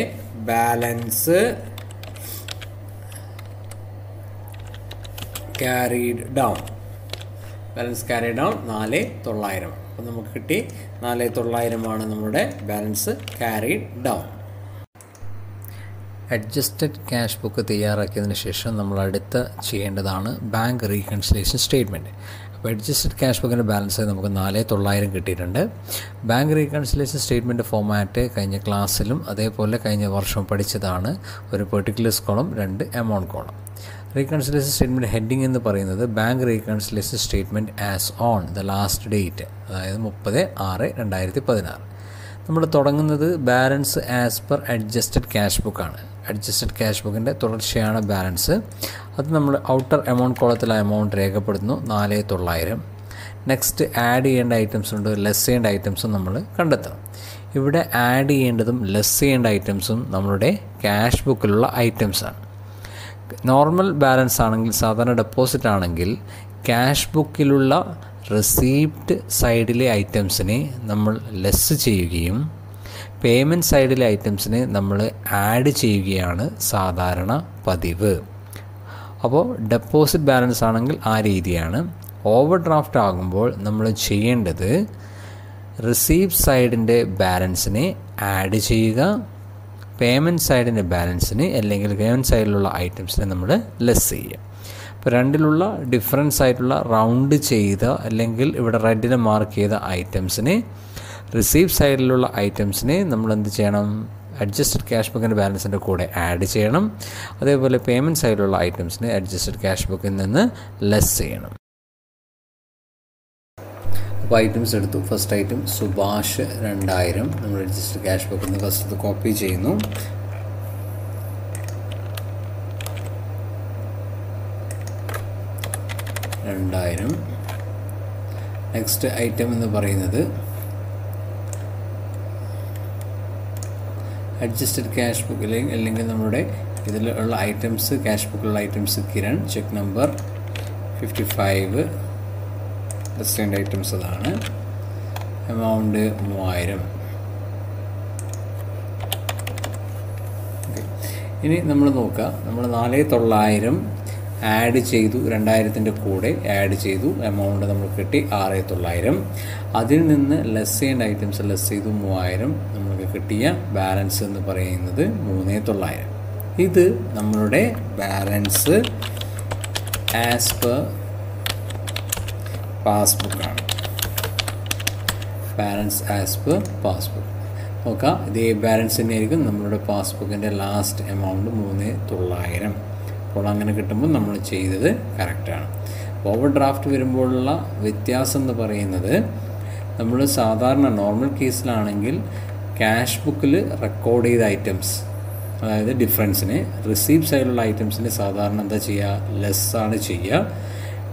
balance carried down. Balance carry down 4900. അപ്പം നമുക്ക് കിട്ടി 4900 നമ്മളുടെ balance carried down. Adjusted cash book തയ്യാറാക്കിയതിന് ശേഷം നമ്മൾ അടുത്ത ചെയ്യേണ്ടതാണ് ബാങ്ക് റീകൺസിലേഷൻ സ്റ്റേറ്റ്മെൻറ്റ്. അപ്പോൾ അഡ്ജസ്റ്റഡ് ക്യാഷ് ബുക്കിൻ്റെ ബാലൻസ് നമുക്ക് 4900 കിട്ടിയിട്ടുണ്ട്. ബാങ്ക് റീകൺസിലേഷൻ സ്റ്റേറ്റ്മെൻറ്റ് ഫോമാറ്റ് കഴിഞ്ഞ ക്ലാസ്സിലും അതേപോലെ കഴിഞ്ഞ വർഷം പഠിച്ചതാണ്. ഒരു particulars column, 2 amount column. Reconciliation statement heading എന്ന് പറയുന്നത് bank reconciliation statement as on the last date, അതായത് 30/6/2016. നമ്മൾ തുടങ്ങുന്നത് balance as per adjusted cash ബുക്കാണ്. അഡ്ജസ്റ്റഡ് ക്യാഷ് ബുക്കിൻ്റെ തുടർച്ചയാണ് ബാലൻസ്. അത് നമ്മൾ ഔട്ടർ എമൗണ്ട് കോളത്തിൽ ആ എമൗണ്ട് രേഖപ്പെടുത്തുന്നു 4900. നെക്സ്റ്റ് ആഡ് ചെയ്യേണ്ട ഐറ്റംസ് ഉണ്ട്, ലെസ് ചെയ്യേണ്ട ഐറ്റംസും നമ്മൾ കണ്ടെത്തണം. ഇവിടെ ആഡ് ചെയ്യേണ്ടതും ലെസ് ചെയ്യേണ്ട ഐറ്റംസും നമ്മളുടെ ക്യാഷ് ബുക്കിലുള്ള ഐറ്റംസാണ്. നോർമൽ ബാലൻസ് ആണെങ്കിൽ, സാധാരണ ഡെപ്പോസിറ്റ് ആണെങ്കിൽ ക്യാഷ് ബുക്കിലുള്ള റെസീപ്റ്റ് സൈഡിലെ ഐറ്റംസിനെ നമ്മൾ ലെസ് ചെയ്യുകയും പേയ്മെൻറ്റ് സൈഡിലെ ഐറ്റംസിനെ നമ്മൾ ആഡ് ചെയ്യുകയാണ് സാധാരണ പതിവ്. അപ്പോൾ ഡെപ്പോസിറ്റ് ബാലൻസ് ആണെങ്കിൽ ആ രീതിയാണ്. ഓവർ ഡ്രാഫ്റ്റ് ആകുമ്പോൾ നമ്മൾ ചെയ്യേണ്ടത് റിസീവ് സൈഡിൻ്റെ ബാലൻസിനെ ആഡ് ചെയ്യുക, പേയ്മെൻറ്റ് സൈഡിൻ്റെ ബാലൻസിന് അല്ലെങ്കിൽ പേയ്മെൻറ്റ് സൈഡിലുള്ള ഐറ്റംസിനെ നമ്മൾ ലെസ് ചെയ്യുക. അപ്പോൾ രണ്ടിലുള്ള ഡിഫറൻസ് ആയിട്ടുള്ള റൗണ്ട് ചെയ്ത അല്ലെങ്കിൽ ഇവിടെ റെഡിൽ മാർക്ക് ചെയ്ത ഐറ്റംസിനെ റിസീവ് സൈഡിലുള്ള ഐറ്റംസിനെ നമ്മൾ എന്ത് ചെയ്യണം, അഡ്ജസ്റ്റഡ് ക്യാഷ് ബുക്കിൻ്റെ ബാലൻസിൻ്റെ കൂടെ ആഡ് ചെയ്യണം. അതേപോലെ പേയ്മെൻറ്റ് സൈഡിലുള്ള ഐറ്റംസിനെ അഡ്ജസ്റ്റഡ് ക്യാഷ് ബുക്കിൽ നിന്ന് ലെസ് ചെയ്യണം. അപ്പോൾ ഐറ്റംസ് എടുത്തു. First item Subhash 2000. നമ്മൾ അഡ്ജസ്റ്റഡ് ക്യാഷ് ബുക്കിൽ നിന്ന് ഫസ്റ്റ് കോപ്പി ചെയ്യുന്നു. നെക്സ്റ്റ് ഐറ്റം എന്ന് പറയുന്നത് അഡ്ജസ്റ്റഡ് ക്യാഷ് ബുക്കിൽ അല്ലെങ്കിൽ നമ്മുടെ ഇതിലുള്ള ഐറ്റംസ്, ക്യാഷ് ബുക്കിലുള്ള ഐറ്റംസ് കിരൺ, ചെക്ക് നമ്പർ 55, റെസ്റ്റന്റ് ഐറ്റംസ് അതാണ്, എമൗണ്ട് 3000. ഇനി നമ്മൾ നോക്കുക, നമ്മൾ 4900 ആഡ് ചെയ്തു, 2000-ൻ്റെ കൂടെ ആഡ് ചെയ്തു, എമൗണ്ട് നമ്മൾ കിട്ടി 6900. അതിൽ നിന്ന് ലെസ് ചെയ്യേണ്ട ഐറ്റംസ് ലെസ് ചെയ്തു 3000. നമുക്ക് കിട്ടിയ ബാലൻസ് എന്ന് പറയുന്നത് 3900. ഇത് നമ്മളുടെ ബാലൻസ് ആസ് പെർ പാസ്ബുക്കാണ്. ബാലൻസ് ആസ് പെർ പാസ്ബുക്ക് നോക്കാം. ഇതേ ബാലൻസ് തന്നെയായിരിക്കും നമ്മളുടെ പാസ്ബുക്കിൻ്റെ ലാസ്റ്റ് എമൗണ്ട് 3900. അപ്പോൾ അങ്ങനെ കിട്ടുമ്പോൾ നമ്മൾ ചെയ്തത് കറക്റ്റാണ്. ഓവർ ഡ്രാഫ്റ്റ് വരുമ്പോഴുള്ള വ്യത്യാസം എന്ന് പറയുന്നത്, നമ്മൾ സാധാരണ നോർമൽ കേസിലാണെങ്കിൽ ക്യാഷ് ബുക്കിൽ റെക്കോർഡ് ചെയ്ത ഐറ്റംസ്, അതായത് ഡിഫറൻസിന് റിസീവ് സൈഡിലുള്ള ഐറ്റംസിന് സാധാരണ എന്താ ചെയ്യുക, ലെസ്സാണ് ചെയ്യുക.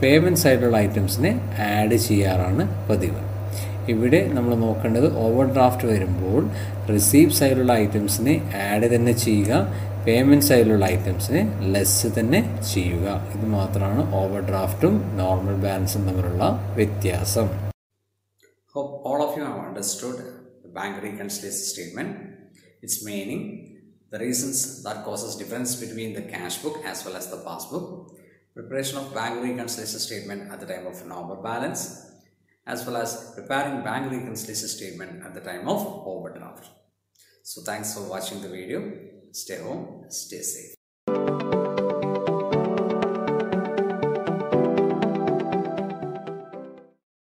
പേയ്മെൻറ്റ് സൈഡിലുള്ള ഐറ്റംസിനെ ആഡ് ചെയ്യാറാണ് പതിവ്. ഇവിടെ നമ്മൾ നോക്കേണ്ടത് ഓവർ ഡ്രാഫ്റ്റ് വരുമ്പോൾ റിസീവ് സൈഡിലുള്ള ഐറ്റംസിനെ ആഡ് തന്നെ ചെയ്യുക, പേയ്മെൻറ്റ് സൈഡിലുള്ള ഐറ്റംസിനെ ലെസ് തന്നെ ചെയ്യുക. ഇത് മാത്രമാണ് ഓവർ ഡ്രാഫ്റ്റും നോർമൽ ബാലൻസും തമ്മിലുള്ള വ്യത്യാസം. Hope all of you have understood the bank reconciliation statement, its meaning, the reasons that causes difference between the cash book as well as the passbook, preparation of bank reconciliation statement at the time of normal balance, as well as preparing bank reconciliation statement at the time of overdraft. So thanks for watching the video. Stay home, stay safe.